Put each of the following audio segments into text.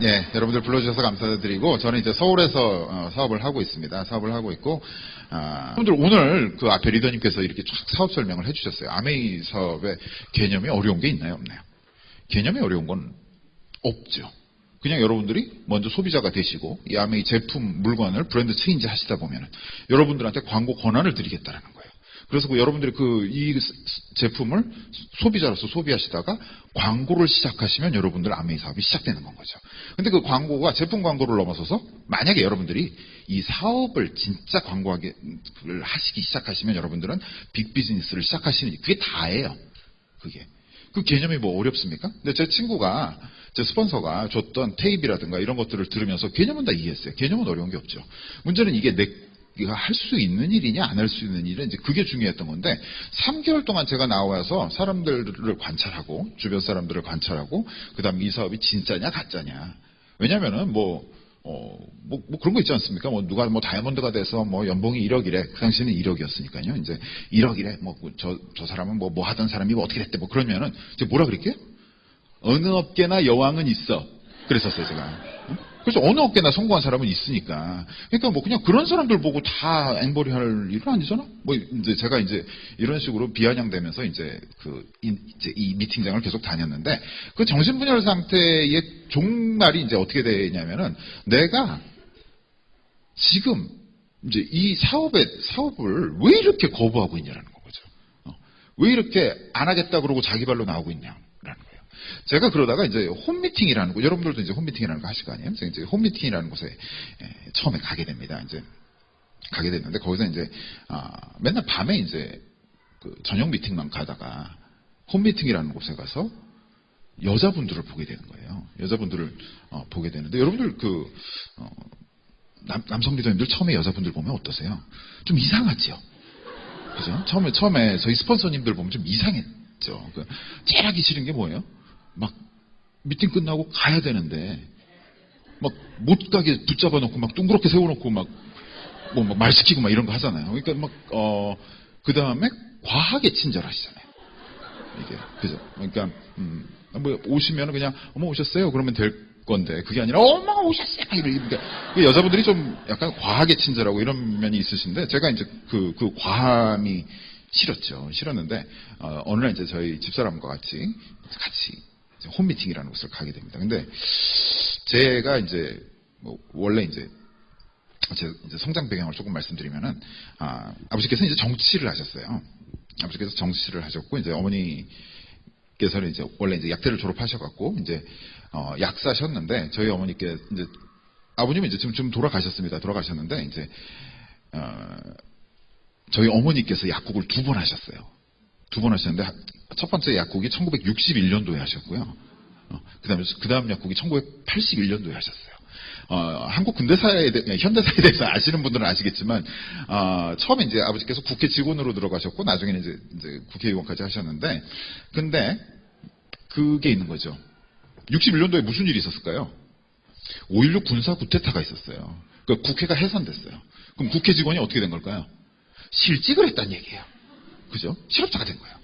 예, 여러분들 불러주셔서 감사드리고, 저는 이제 서울에서 사업을 하고 있습니다. 사업을 하고 있고, 여러분들 오늘 그 앞에 리더님께서 이렇게 쫙 사업 설명을 해주셨어요. 아메이 사업의 개념이 어려운 게 있나요, 없나요? 개념이 어려운 건 없죠. 그냥 여러분들이 먼저 소비자가 되시고, 이 아메이 제품, 물건을 브랜드 체인지 하시다 보면은 여러분들한테 광고 권한을 드리겠다라는 거예요. 그래서 여러분들이 이 제품을 소비자로서 소비하시다가 광고를 시작하시면 여러분들 아메이 사업이 시작되는 건 거죠. 근데 그 광고가 제품 광고를 넘어서서 만약에 여러분들이 이 사업을 진짜 광고하기 하시기 시작하시면 여러분들은 빅 비즈니스를 시작하시는, 그게 다예요. 그게. 그 개념이 뭐 어렵습니까? 근데 제 친구가, 제 스폰서가 줬던 테이프라든가 이런 것들을 들으면서 개념은 다 이해했어요. 개념은 어려운 게 없죠. 문제는 이게 내가 할 수 있는 일이냐 안 할 수 있는 일은 이제 그게 중요했던 건데, 3개월 동안 제가 나와서 사람들을 관찰하고 주변 사람들을 관찰하고 그다음에 이 사업이 진짜냐 가짜냐. 왜냐면은 그런 거 있지 않습니까? 누가 다이아몬드가 돼서 연봉이 1억이래. 그 당시에는 1억이었으니까요. 이제 1억이래. 저 사람은 뭐 하던 사람이 어떻게 됐대. 그러면은 이제 뭐라 그랬게요? 어느 업계나 여왕은 있어. 그랬었어요, 제가. 그래서 어느 업계나 성공한 사람은 있으니까. 그러니까 그냥 그런 사람들 보고 다 앵벌이 할 일은 아니잖아? 이제 제가 이제 이런 식으로 비아냥되면서 이제 이 미팅장을 계속 다녔는데, 그 정신분열 상태의 종말이 이제 어떻게 되냐면은, 내가 지금 이제 이 사업을 왜 이렇게 거부하고 있냐라는 거죠. 왜 이렇게 안 하겠다 그러고 자기 발로 나오고 있냐라는 거예요. 제가 그러다가 이제 홈미팅이라는 거, 여러분들도 이제 홈미팅이라는 거 하실 거 아니에요? 제가 이제 홈미팅이라는 곳에 처음에 가게 됩니다. 이제 가게 됐는데, 거기서 이제 맨날 밤에 이제 저녁 미팅만 가다가 홈미팅이라는 곳에 가서 여자분들을 보게 되는 거예요. 여자분들을 보게 되는데, 여러분들 남성 리더님들 처음에 여자분들 보면 어떠세요? 좀 이상하죠? 그죠? 처음에 저희 스폰서님들 보면 좀 이상했죠. 제일 하기 싫은 게 뭐예요? 미팅 끝나고 가야 되는데, 못 가게 붙잡아 놓고, 둥그렇게 세워놓고, 말 시키고 이런 거 하잖아요. 그러니까 그 다음에 과하게 친절하시잖아요. 이게, 그죠? 그러니까, 오시면 그냥, 어머, 오셨어요? 그러면 될 건데, 그게 아니라, 어머, 오셨어요! 이러니까, 여자분들이 좀 약간 과하게 친절하고 이런 면이 있으신데, 제가 이제 그 과함이 싫었는데, 어느 날 이제 저희 집사람과 같이 홈미팅이라는 곳을 가게 됩니다. 근데 제가 이제 원래 이제 제 성장 배경을 조금 말씀드리면은, 아버지께서 이제 정치를 하셨어요. 아버지께서 정치를 하셨고, 이제 어머니께서는 이제 원래 이제 약대를 졸업하셔갖고 이제 약사셨는데, 저희 어머니께 이제 아버님은 이제 지금 돌아가셨습니다. 돌아가셨는데 이제 저희 어머니께서 약국을 2번 하셨어요. 2번 하셨는데, 첫 번째 약국이 1961년도에 하셨고요. 그 다음 약국이 1981년도에 하셨어요. 한국 현대사에 대해서 아시는 분들은 아시겠지만, 처음에 이제 아버지께서 국회 직원으로 들어가셨고, 나중에는 이제 국회의원까지 하셨는데, 근데, 그게 있는 거죠. 61년도에 무슨 일이 있었을까요? 5.16 군사 쿠데타가 있었어요. 그러니까 국회가 해산됐어요. 그럼 국회 직원이 어떻게 된 걸까요? 실직을 했다는 얘기예요. 그죠? 실업자가 된 거예요.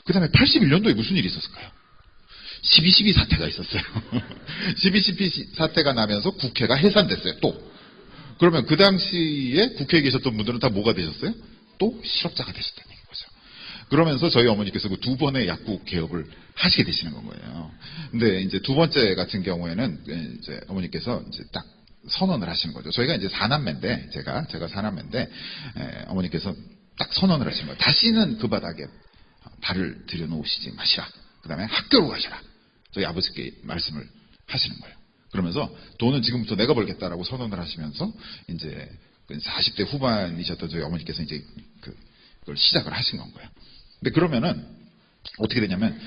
그 다음에 81년도에 무슨 일이 있었을까요? 12.12 사태가 있었어요. 12.12 사태가 나면서 국회가 해산됐어요. 또. 그러면 그 당시에 국회에 계셨던 분들은 다 뭐가 되셨어요? 또 실업자가 되셨다는 얘기죠. 그러면서 저희 어머니께서 그 2번의 약국 개업을 하시게 되시는 건 거예요. 근데 이제 2번째 같은 경우에는 이제 어머니께서 이제 딱 선언을 하시는 거죠. 저희가 이제 4남매인데, 제가 4남매인데, 어머니께서 딱 선언을 하시는 거예요. 다시는 그 바닥에 발을 들여놓으시지 마시라. 그 다음에 학교로 가시라. 저희 아버지께 말씀을 하시는 거예요. 그러면서 돈은 지금부터 내가 벌겠다라고 선언을 하시면서 이제 40대 후반이셨던 저희 어머니께서 이제 그걸 시작을 하신 건 거예요. 근데 그러면은 어떻게 되냐면,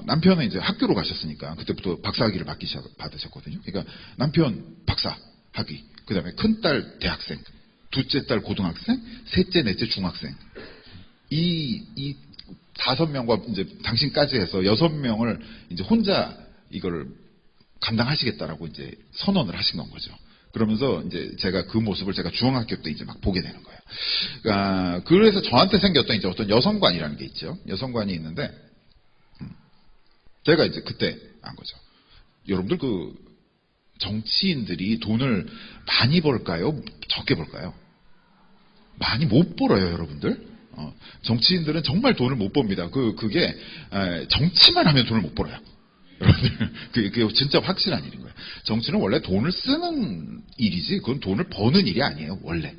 남편은 이제 학교로 가셨으니까 그때부터 박사학위를 받으셨거든요. 그러니까 남편 박사 학위, 그 다음에 큰딸 대학생, 둘째 딸 고등학생, 셋째, 넷째 중학생. 이 5명과 이제 당신까지 해서 6명을 이제 혼자 이걸 감당하시겠다라고 이제 선언을 하신 건 거죠. 그러면서 이제 제가 그 모습을 제가 중학교 때 이제 막 보게 되는 거예요. 그래서 저한테 생겼던 이제 어떤 여성관이라는 게 있죠. 여성관이 있는데, 제가 이제 그때 안 거죠. 여러분들 정치인들이 돈을 많이 벌까요? 적게 벌까요? 많이 못 벌어요, 여러분들. 정치인들은 정말 돈을 못 법니다. 그게 정치만 하면 돈을 못 벌어요. 여러분들, 그게 진짜 확실한 일인 거예요. 정치는 원래 돈을 쓰는 일이지, 그건 돈을 버는 일이 아니에요, 원래.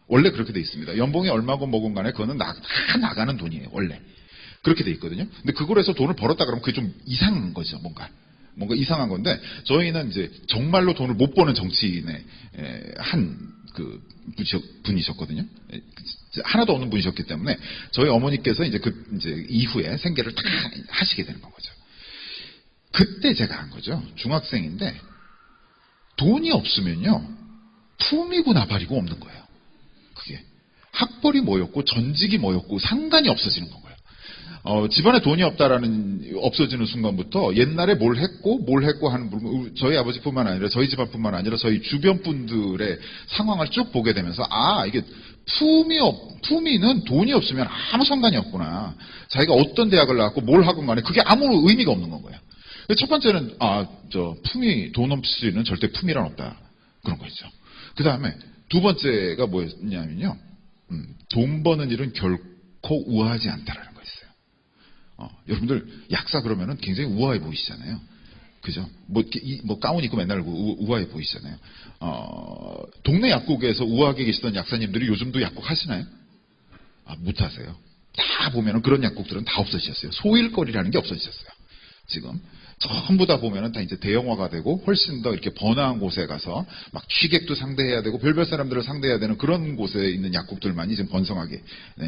원래 그렇게 돼 있습니다. 연봉이 얼마고 뭐건 간에 그거는 다 나가는 돈이에요, 원래. 그렇게 돼 있거든요. 근데 그걸 해서 돈을 벌었다 그러면 그게 좀 이상한 거죠, 뭔가 이상한 건데, 저희는 이제 정말로 돈을 못 버는 정치인의 분이셨거든요. 하나도 없는 분이셨기 때문에 저희 어머니께서 이제 이제 이후에 생계를 다 하시게 되는 건 거죠. 그때 제가 한 거죠. 중학생인데 돈이 없으면요, 품이고 나발이고 없는 거예요. 그게 학벌이 뭐였고 전직이 뭐였고 상관이 없어지는 건 거예요. 집안에 돈이 없어지는 순간부터 옛날에 뭘 했고 하는 부분, 저희 아버지뿐만 아니라 저희 집안뿐만 아니라 저희 주변 분들의 상황을 쭉 보게 되면서, 이게 품위는 돈이 없으면 아무 상관이 없구나. 자기가 어떤 대학을 나왔고 뭘 하건 간에 그게 아무 의미가 없는 건 거예요. 첫 번째는 품위, 돈 없이는 절대 품위란 없다, 그런 거죠. 그 다음에 두 번째가 뭐였냐면요, 돈 버는 일은 결코 우아하지 않다라는 거였어요. 여러분들 약사 그러면은 굉장히 우아해 보이시잖아요. 그죠? 가운 입고 맨날 우아해 보이시잖아요. 동네 약국에서 우아하게 계시던 약사님들이 요즘도 약국 하시나요? 못 하세요. 다 보면은 그런 약국들은 다 없어지셨어요. 소일거리라는 게 없어지셨어요. 지금. 전부 다 보면은 다 이제 대형화가 되고 훨씬 더 이렇게 번화한 곳에 가서 막 취객도 상대해야 되고 별별 사람들을 상대해야 되는 그런 곳에 있는 약국들만이 지금 번성하게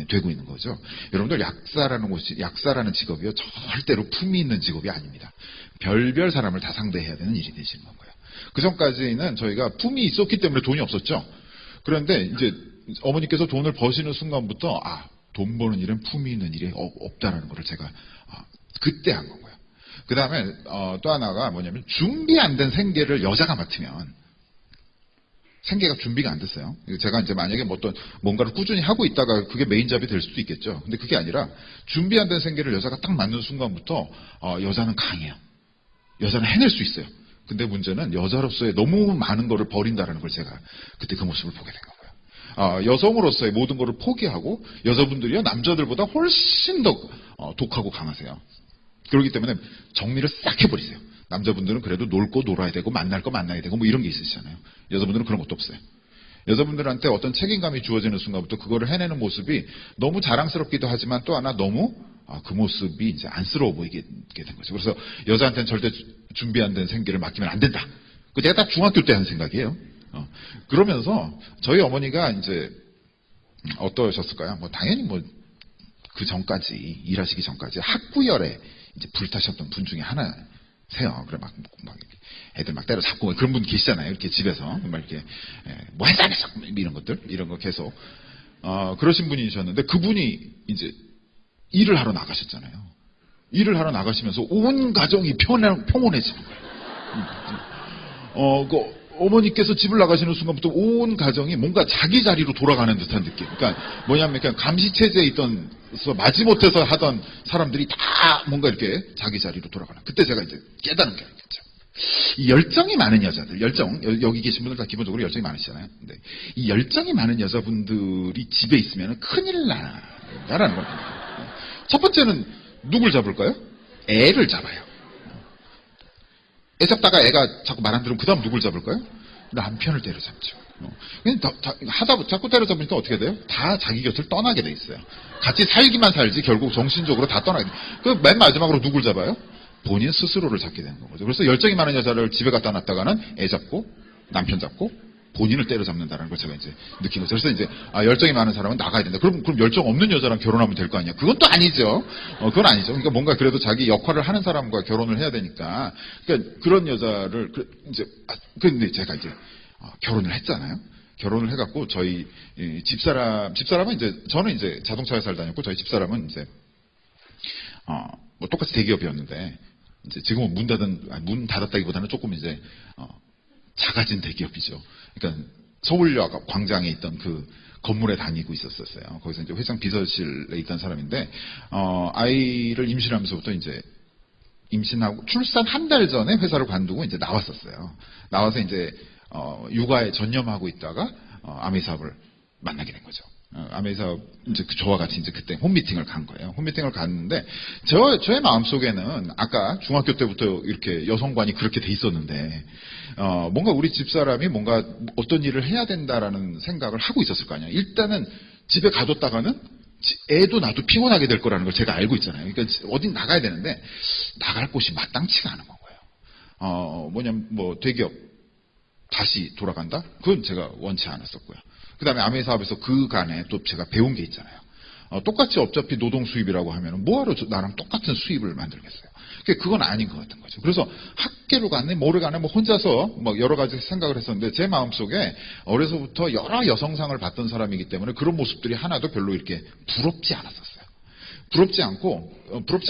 되고 있는 거죠. 여러분들 약사라는 직업이요, 절대로 품이 있는 직업이 아닙니다. 별별 사람을 다 상대해야 되는 일이 되시는 거예요. 그 전까지는 저희가 품이 있었기 때문에 돈이 없었죠. 그런데 이제 어머니께서 돈을 버시는 순간부터 돈 버는 일은 품이 있는 일이 없다라는 것을 제가 그때 한 건가요. 그 다음에 또 하나가 뭐냐면, 준비 안 된 생계를 여자가 맡으면, 생계가 준비가 안 됐어요. 제가 이제 만약에 뭔가를 꾸준히 하고 있다가 그게 메인 잡이 될 수도 있겠죠. 근데 그게 아니라 준비 안 된 생계를 여자가 딱 맡는 순간부터 여자는 강해요. 여자는 해낼 수 있어요. 근데 문제는 여자로서의 너무 많은 거를 버린다라는 걸 제가 그때 그 모습을 보게 된 거고요. 여성으로서의 모든 거를 포기하고, 여자분들이요, 남자들보다 훨씬 더 독하고 강하세요. 그렇기 때문에 정리를 싹 해버리세요. 남자분들은 그래도 놀 거 놀아야 되고 만날 거 만나야 되고 이런 게 있으시잖아요. 여자분들은 그런 것도 없어요. 여자분들한테 어떤 책임감이 주어지는 순간부터 그거를 해내는 모습이 너무 자랑스럽기도 하지만, 또 하나 너무 그 모습이 이제 안쓰러워 보이게 된 거죠. 그래서 여자한테는 절대 준비 안 된 생계를 맡기면 안 된다. 그 제가 딱 중학교 때 한 생각이에요. 그러면서 저희 어머니가 이제 어떠셨을까요? 당연히 그 전까지, 일하시기 전까지 학구열에 이제 불타셨던 분 중에 하나세요. 그래 막 애들 막 때려잡고 그런 분 계시잖아요. 이렇게 집에서 막 이렇게 뭐 했어 안 했어 이런 거 계속 그러신 분이셨는데, 그분이 이제 일을 하러 나가셨잖아요. 일을 하러 나가시면서 온 가정이 평온해지는 거예요. 어머니께서 집을 나가시는 순간부터 온 가정이 뭔가 자기 자리로 돌아가는 듯한 느낌. 그러니까 뭐냐면 그냥 감시체제에 있던 마지못해서 하던 사람들이 다 뭔가 이렇게 자기 자리로 돌아가는. 그때 제가 이제 깨달은 게 있겠죠. 이 열정이 많은 여자들, 여기 계신 분들 다 기본적으로 열정이 많으시잖아요. 근데 이 열정이 많은 여자분들이 집에 있으면 큰일 나라는 겁니다. 첫 번째는 누굴 잡을까요? 애를 잡아요. 애 잡다가 애가 자꾸 말 안 들으면 그 다음 누굴 잡을까요? 남편을 때려잡죠. 자꾸 때려잡으니까 어떻게 돼요? 다 자기 곁을 떠나게 돼 있어요. 같이 살기만 살지 결국 정신적으로 다 떠나게 돼요. 맨 마지막으로 누굴 잡아요? 본인 스스로를 잡게 되는 거죠. 그래서 열정이 많은 여자를 집에 갖다 놨다가는 애 잡고 남편 잡고 본인을 때려잡는다는 걸 제가 이제 느낀 거죠. 그래서 이제 열정이 많은 사람은 나가야 된다. 그럼 열정 없는 여자랑 결혼하면 될 거 아니야? 그건 또 아니죠. 그건 아니죠. 그러니까 뭔가 그래도 자기 역할을 하는 사람과 결혼을 해야 되니까. 그러니까 그런 여자를 근데 제가 이제 결혼을 했잖아요. 결혼을 해갖고 저희 집사람은 이제 저는 이제 자동차 회사를 다녔고, 저희 집사람은 이제 똑같이 대기업이었는데, 이제 지금은 문 닫았다기보다는 조금 이제 작아진 대기업이죠. 그러니까 서울역 광장에 있던 그 건물에 다니고 있었어요. 거기서 이제 회장 비서실에 있던 사람인데, 아이를 임신하면서부터 이제 임신하고 출산 한 달 전에 회사를 관두고 이제 나왔었어요. 나와서 이제 육아에 전념하고 있다가 아메이 사업을 만나게 된 거죠. 아메이 사업 이제 저와 같이 이제 그때 홈미팅을 간 거예요. 홈미팅을 갔는데 저의 마음속에는 아까 중학교 때부터 이렇게 여성관이 그렇게 돼 있었는데 뭔가 우리 집사람이 뭔가 어떤 일을 해야 된다라는 생각을 하고 있었을 거 아니에요. 일단은 집에 가뒀다가는 애도 나도 피곤하게 될 거라는 걸 제가 알고 있잖아요. 그러니까 어딘 나가야 되는데 나갈 곳이 마땅치가 않은 거예요. 뭐냐면 뭐 대기업 다시 돌아간다? 그건 제가 원치 않았었고요. 그 다음에 아메이 사업에서 그간에 또 제가 배운 게 있잖아요. 똑같이 어차피 노동 수입이라고 하면 뭐하러 나랑 똑같은 수입을 만들겠어요. 그건 아닌 것 같은 거죠. 그래서 학교를 갔네, 뭐를 가네, 뭐 혼자서 뭐 여러 가지 생각을 했었는데 제 마음속에 어려서부터 여러 여성상을 받던 사람이기 때문에 그런 모습들이 하나도 별로 이렇게 부럽지 않았었어요. 부럽지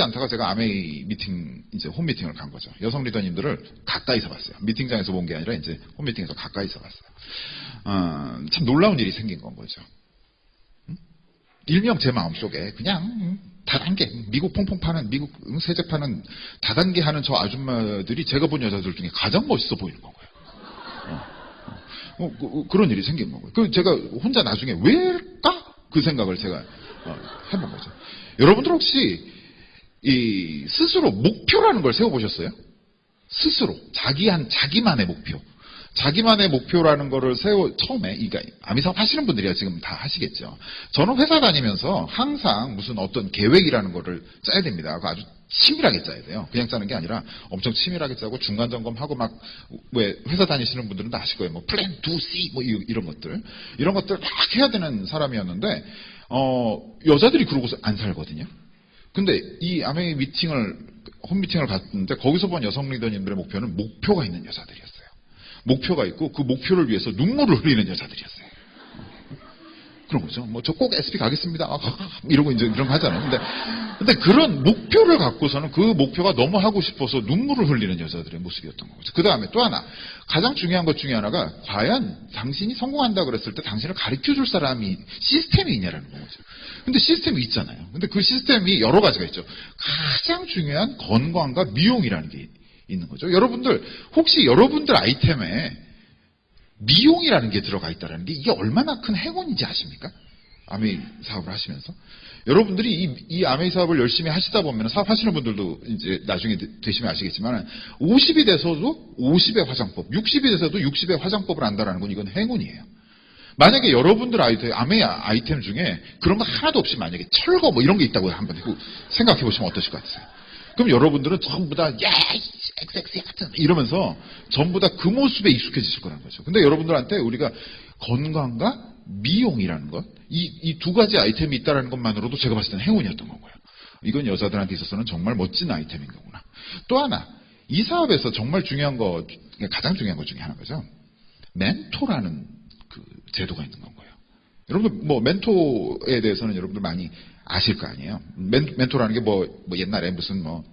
않다가 제가 아메이 미팅, 이제 홈미팅을 간 거죠. 여성 리더님들을 가까이서 봤어요. 미팅장에서 본 게 아니라 이제 홈미팅에서 가까이서 봤어요. 참 놀라운 일이 생긴 건 거죠. 일명 제 마음속에 그냥 다단계, 미국 퐁퐁 파는, 미국 세제 파는 다단계 하는 저 아줌마들이 제가 본 여자들 중에 가장 멋있어 보이는 거고요. 그런 일이 생긴 거고요. 그 제가 혼자 나중에 왜일까? 그 생각을 제가 해본 거죠. 여러분들 혹시 이 스스로 목표라는 걸 세워보셨어요? 스스로 자기만의 목표. 자기만의 목표라는 거를 처음에, 그러니까 아미사업 하시는 분들이야 지금 다 하시겠죠. 저는 회사 다니면서 항상 무슨 어떤 계획이라는 거를 짜야 됩니다. 그거 아주 치밀하게 짜야 돼요. 그냥 짜는 게 아니라 엄청 치밀하게 짜고 중간 점검하고 막, 왜 회사 다니시는 분들은 다 아실 거예요. 뭐 플랜 2C 뭐 이런 것들 막 해야 되는 사람이었는데, 여자들이 그러고서 안 살거든요. 근데 이 아메이 홈미팅을 갔는데 거기서 본 여성 리더님들의 목표는 목표가 있는 여자들이었어요. 목표가 있고 그 목표를 위해서 눈물을 흘리는 여자들이었어요. 그런 거죠. 뭐 저 꼭 SP 가겠습니다. 이러고 이제 이런 거 하잖아요. 근데 그런 목표를 갖고서는 그 목표가 너무 하고 싶어서 눈물을 흘리는 여자들의 모습이었던 거죠. 그 다음에 또 하나, 가장 중요한 것 중에 하나가 과연 당신이 성공한다 그랬을 때 당신을 가르쳐 줄 사람이 시스템이 있냐라는 거죠. 근데 시스템이 있잖아요. 근데 그 시스템이 여러 가지가 있죠. 가장 중요한 건강과 미용이라는 게 있는 거죠. 여러분들 혹시 여러분들 아이템에 미용이라는 게 들어가 있다는 게 이게 얼마나 큰 행운인지 아십니까? 아메이 사업을 하시면서 여러분들이 이 아메이 사업을 열심히 하시다 보면 사업하시는 분들도 이제 나중에 되시면 아시겠지만 50이 돼서도 50의 화장법, 60이 돼서도 60의 화장법을 안다라는 건 이건 행운이에요. 만약에 여러분들 아메이 아이템 중에 그런 거 하나도 없이 만약에 철거 뭐 이런 게 있다고 한번 생각해 보시면 어떠실 것 같으세요? 그럼 여러분들은 전부 다 엑섹스 같은 이러면서 전부 다 그 모습에 익숙해지실 거라는 거죠. 근데 여러분들한테 우리가 건강과 미용이라는 것, 이 두 가지 아이템이 있다는 것만으로도 제가 봤을 때는 행운이었던 거고요. 이건 여자들한테 있어서는 정말 멋진 아이템인 거구나. 또 하나, 이 사업에서 정말 중요한 거, 가장 중요한 것 중에 하나가죠. 멘토라는 그 제도가 있는 건 거예요. 여러분들 뭐 멘토에 대해서는 여러분들 많이 아실 거 아니에요. 멘토라는 게 뭐 옛날에 무슨 뭐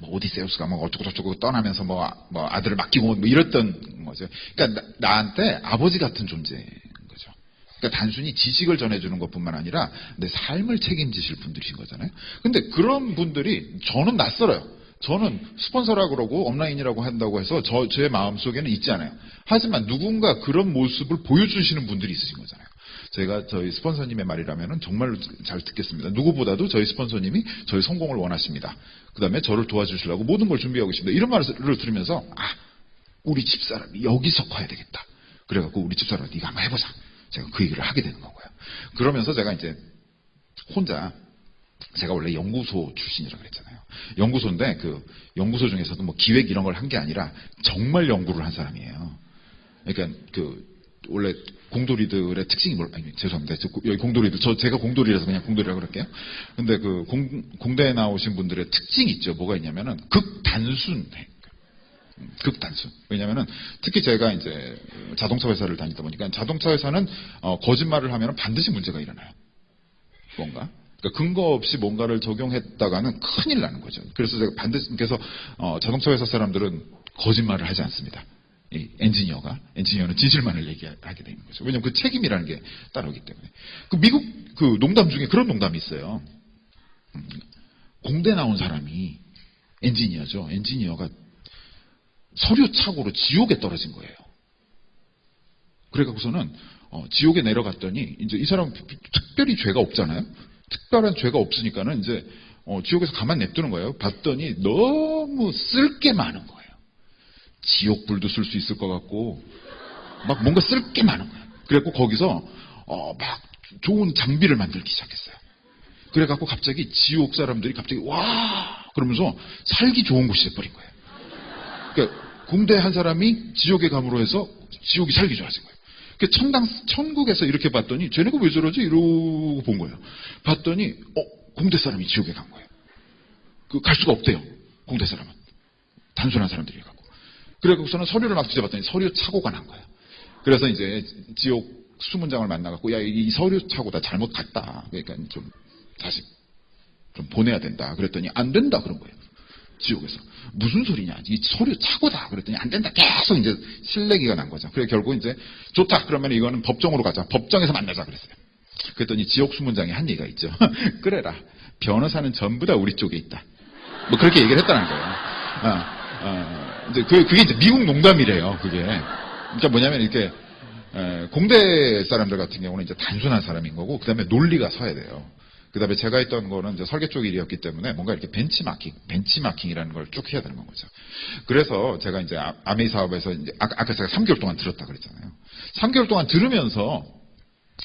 오디세우스가 뭐 어쩌고저쩌고 떠나면서 뭐 아들을 맡기고 뭐 이랬던 거죠. 그러니까 나한테 아버지 같은 존재인 거죠. 그러니까 단순히 지식을 전해주는 것뿐만 아니라 내 삶을 책임지실 분들이신 거잖아요. 근데 그런 분들이 저는 낯설어요. 저는 스폰서라고 그러고 업라인이라고 한다고 해서 제 마음속에는 있지 않아요. 하지만 누군가 그런 모습을 보여주시는 분들이 있으신 거잖아요. 제가 저희 스폰서님의 말이라면 정말로 잘 듣겠습니다. 누구보다도 저희 스폰서님이 저희 성공을 원하십니다. 그 다음에 저를 도와주시려고 모든 걸 준비하고 계십니다. 이런 말을 들으면서 우리 집사람이 여기서 커야 되겠다. 그래갖고 우리 집사람 네가 한번 해보자. 제가 그 얘기를 하게 되는 거고요. 그러면서 제가 이제 혼자 제가 원래 연구소 출신이라고 그랬잖아요. 연구소인데 그 연구소 중에서도 뭐 기획 이런 걸 한 게 아니라 정말 연구를 한 사람이에요. 그러니까 원래 공돌이들의 특징이 죄송합니다. 여기 공돌이들, 제가 공돌이라서 그냥 공돌이라고 그럴게요. 근데 공대에 나오신 분들의 특징이 있죠. 뭐가 있냐면은 극단순해. 극단순. 왜냐면은 특히 제가 이제 자동차 회사를 다니다 보니까 자동차 회사는 거짓말을 하면은 반드시 문제가 일어나요. 뭔가. 그러니까 근거 없이 뭔가를 적용했다가는 큰일 나는 거죠. 그래서 제가 그래서 자동차 회사 사람들은 거짓말을 하지 않습니다. 엔지니어는 진실만을 얘기하게 되는 거죠. 왜냐하면 그 책임이라는 게 따라오기 때문에. 미국 농담 중에 그런 농담이 있어요. 공대 나온 사람이 엔지니어죠. 엔지니어가 서류 착오로 지옥에 떨어진 거예요. 그래갖고서는 지옥에 내려갔더니 이제 이 사람 특별히 죄가 없잖아요. 특별한 죄가 없으니까는 이제 지옥에서 가만 냅두는 거예요. 봤더니 너무 쓸 게 많은 거예요. 지옥불도 쓸 수 있을 것 같고 막 뭔가 쓸 게 많은 거예요. 그래갖고 거기서 막 좋은 장비를 만들기 시작했어요. 그래갖고 갑자기 지옥 사람들이 갑자기 와 그러면서 살기 좋은 곳이 돼버린 거예요. 그러니까 공대 한 사람이 지옥에 감으로 해서 지옥이 살기 좋아진 거예요. 천국에서 이렇게 봤더니 쟤네가 왜 저러지? 이러고 본 거예요. 봤더니 공대 사람이 지옥에 간 거예요. 갈 수가 없대요. 공대 사람은. 단순한 사람들이 갖고. 그래갖고서는 서류를 막 뒤져봤더니 서류 착오가 난 거예요. 그래서 이제 지옥 수문장을 만나갖고 야, 이 서류 착오 다 잘못 갔다. 그러니까 좀 다시 좀 보내야 된다. 그랬더니 안 된다 그런 거예요. 지옥에서. 무슨 소리냐. 이 서류 착오다. 그랬더니 안 된다. 계속 이제 실내기가 난 거죠. 그래 결국 이제 좋다. 그러면 이거는 법정으로 가자. 법정에서 만나자 그랬어요. 그랬더니 지옥 수문장에 한 얘기가 있죠. 그래라. 변호사는 전부 다 우리 쪽에 있다. 뭐 그렇게 얘기를 했다는 거예요. 이제 그게 이제 미국 농담이래요. 그게. 그러니까 뭐냐면 이렇게 공대 사람들 같은 경우는 이제 단순한 사람인 거고 그다음에 논리가 서야 돼요. 그 다음에 제가 했던 거는 이제 설계 쪽 일이었기 때문에 뭔가 이렇게 벤치마킹이라는 걸 쭉 해야 되는 거죠. 그래서 제가 이제 아메이 사업에서 이제 아까 제가 3개월 동안 들었다 그랬잖아요. 3개월 동안 들으면서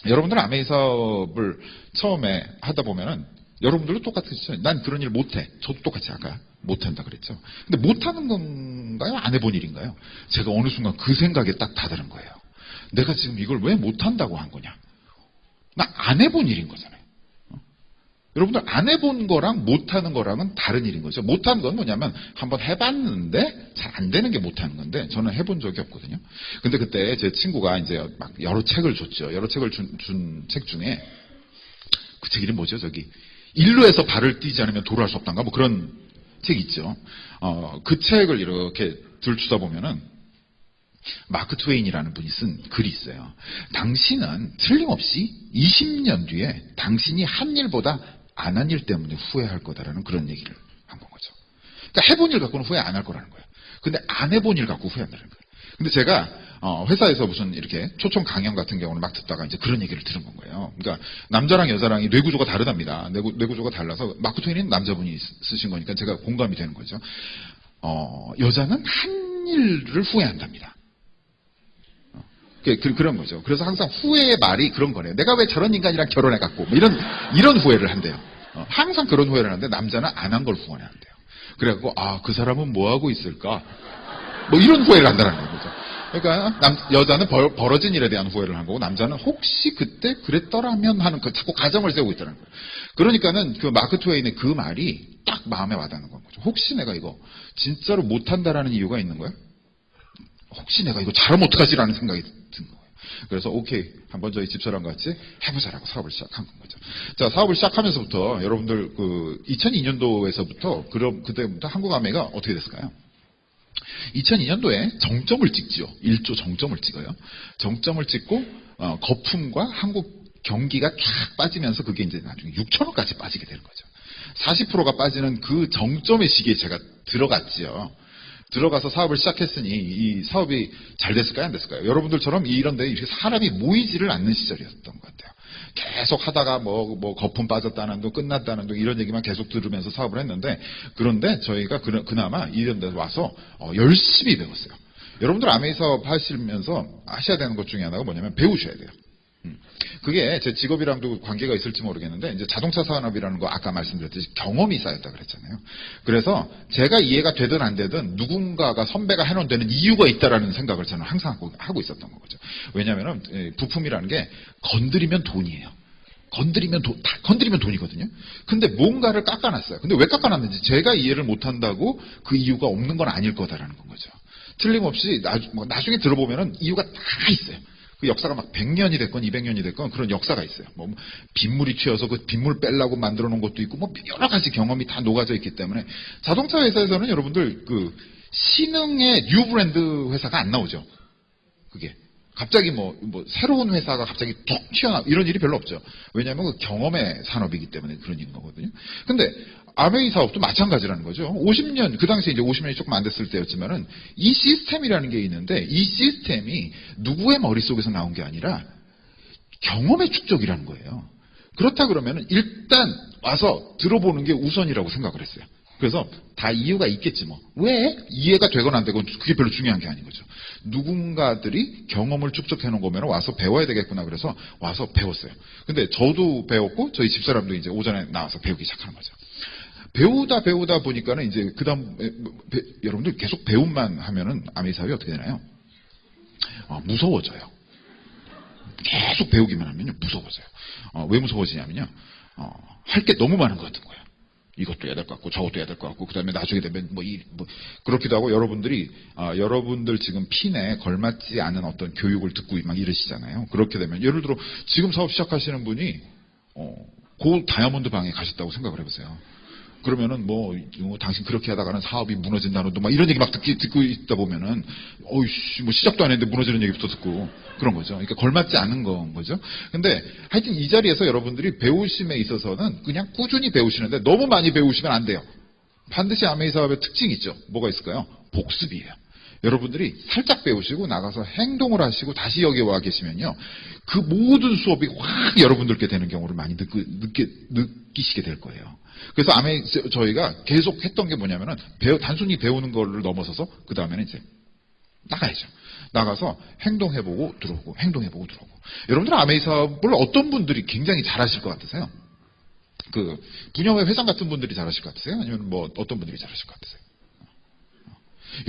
여러분들은 아메이 사업을 처음에 하다 보면은 여러분들도 똑같으시죠? 난 그런 일 못해. 저도 똑같이 아까 못한다 그랬죠. 근데 못하는 건가요? 안 해본 일인가요? 제가 어느 순간 그 생각에 딱 다다른 거예요. 내가 지금 이걸 왜 못한다고 한 거냐? 나 안 해본 일인 거잖아요. 여러분들 안 해본 거랑 못하는 거랑은 다른 일인 거죠. 못하는 건 뭐냐면 한번 해봤는데 잘 안 되는 게 못하는 건데 저는 해본 적이 없거든요. 근데 그때 제 친구가 이제 막 여러 책을 줬죠. 여러 책을 준 책 중에 그 책 이름 뭐죠? 저기 인류에서 발을 띄지 않으면 도로할 수 없단가 뭐 그런 책 있죠. 그 책을 이렇게 들추다 보면은 마크 트웨인이라는 분이 쓴 글이 있어요. 당신은 틀림없이 20년 뒤에 당신이 한 일보다 안 한 일 때문에 후회할 거다라는 그런 얘기를 한 거죠. 그러니까 해본 일 갖고는 후회 안 할 거라는 거예요. 근데 안 해본 일 갖고 후회한다는 거예요. 근데 제가 회사에서 무슨 이렇게 초청 강연 같은 경우는 막 듣다가 이제 그런 얘기를 들은 건 거예요. 그러니까 남자랑 여자랑이 뇌구조가 다르답니다. 뇌구조가 달라서 마크 트웨인은 남자분이 쓰신 거니까 제가 공감이 되는 거죠. 여자는 한 일을 후회한답니다. 그런 거죠. 그래서 항상 후회의 말이 그런 거네요. 내가 왜 저런 인간이랑 결혼해갖고 뭐 이런 후회를 한대요. 항상 그런 후회를 하는데 남자는 안 한 걸 후회한대요. 그래갖고 그 사람은 뭐 하고 있을까? 뭐 이런 후회를 한다는 거죠. 그러니까 여자는 벌어진 일에 대한 후회를 한 거고 남자는 혹시 그때 그랬더라면 하는 자꾸 가정을 세우고 있다는 거예요. 그러니까는 그 마크 트웨인의 그 말이 딱 마음에 와닿는 건 거죠. 혹시 내가 이거 진짜로 못한다라는 이유가 있는 거야? 혹시 내가 이거 잘하면 어떡하지라는 생각이 든 거예요. 그래서 오케이 한번 저희 집사람 같이 해보자라고 사업을 시작한 거죠. 자, 사업을 시작하면서부터 여러분들 그 2002년도에서부터 그때부터 한국아메이가 어떻게 됐을까요? 2002년도에 정점을 찍지요. 1조 정점을 찍어요. 정점을 찍고 거품과 한국 경기가 쫙 빠지면서 그게 이제 나중에 6천억까지 빠지게 되는 거죠. 40%가 빠지는 그 정점의 시기에 제가 들어갔지요. 들어가서 사업을 시작했으니 이 사업이 잘 됐을까요? 안 됐을까요? 여러분들처럼 이런데 이렇게 사람이 모이지를 않는 시절이었던 것 같아요. 계속 하다가 뭐 거품 빠졌다는 둥 끝났다는 둥 이런 얘기만 계속 들으면서 사업을 했는데 그런데 저희가 그나마 이런 데서 와서 열심히 배웠어요. 여러분들 아메이 사업 하시면서 하셔야 되는 것 중에 하나가 뭐냐면 배우셔야 돼요. 그게 제 직업이랑도 관계가 있을지 모르겠는데 이제 자동차 산업이라는 거 아까 말씀드렸듯이 경험이 쌓였다 그랬잖아요. 그래서 제가 이해가 되든 안 되든 누군가가 선배가 해놓은 데는 이유가 있다라는 생각을 저는 항상 하고 있었던 거죠. 왜냐하면 부품이라는 게 건드리면 돈이에요. 건드리면 돈이거든요. 근데 뭔가를 깎아놨어요. 근데 왜 깎아놨는지 제가 이해를 못한다고 그 이유가 없는 건 아닐 거다라는 건 거죠. 틀림없이 나중에 들어보면은 이유가 다 있어요. 그 역사가 막 100년이 됐건 200년이 됐건 그런 역사가 있어요. 뭐 빗물이 튀어서 그 빗물 빼려고 만들어 놓은 것도 있고 뭐 여러 가지 경험이 다 녹아져 있기 때문에 자동차 회사에서는 여러분들 그 신흥의 뉴 브랜드 회사가 안 나오죠. 그게 갑자기 뭐 새로운 회사가 갑자기 툭 튀어나와 이런 일이 별로 없죠. 왜냐하면 그 경험의 산업이기 때문에 그런 일인 거거든요. 근데 아메이 사업도 마찬가지라는 거죠. 50년, 그 당시에 이제 50년이 조금 안 됐을 때였지만은 이 시스템이라는 게 있는데 이 시스템이 누구의 머릿속에서 나온 게 아니라 경험의 축적이라는 거예요. 그렇다 그러면은 일단 와서 들어보는 게 우선이라고 생각을 했어요. 그래서 다 이유가 있겠지 뭐. 왜? 이해가 되거나 안 되건 그게 별로 중요한 게 아닌 거죠. 누군가들이 경험을 축적해 놓은 거면 와서 배워야 되겠구나 그래서 와서 배웠어요. 근데 저도 배웠고 저희 집사람도 이제 오전에 나와서 배우기 시작하는 거죠. 배우다 보니까는 이제 그다음 여러분들 계속 배움만 하면은 아메이 사업이 어떻게 되나요? 무서워져요. 계속 배우기만 하면요 무서워져요. 왜 무서워지냐면요. 할 게 너무 많은 것 같은 거예요. 이것도 해야 될 것 같고 저것도 해야 될 것 같고 그다음에 나중에 되면 뭐 그렇기도 하고 여러분들 지금 핀에 걸맞지 않은 어떤 교육을 듣고 막 이러시잖아요. 그렇게 되면 예를 들어 지금 사업 시작하시는 분이 고 다이아몬드 방에 가셨다고 생각을 해보세요. 그러면은 당신 그렇게 하다가는 사업이 무너진다는 막 이런 얘기 막 듣고 있다 보면은 어이씨 뭐 시작도 안 했는데 무너지는 얘기부터 듣고 그런 거죠. 그러니까 걸맞지 않은 건 거죠. 근데 하여튼 이 자리에서 여러분들이 배우심에 있어서는 그냥 꾸준히 배우시는데 너무 많이 배우시면 안 돼요. 반드시 아메이 사업의 특징이 있죠. 뭐가 있을까요? 복습이에요. 여러분들이 살짝 배우시고 나가서 행동을 하시고 다시 여기 와 계시면요. 그 모든 수업이 확 여러분들께 되는 경우를 많이 느끼시게 될 거예요. 그래서 저희가 계속 했던 게 뭐냐면은 단순히 배우는 거를 넘어서서 그 다음에는 이제 나가야죠. 나가서 행동해보고 들어오고 행동해보고 들어오고. 여러분들 아메이 사업을 어떤 분들이 굉장히 잘하실 것 같으세요? 그 분야회 회장 같은 분들이 잘하실 것 같으세요? 아니면 어떤 분들이 잘하실 것 같으세요?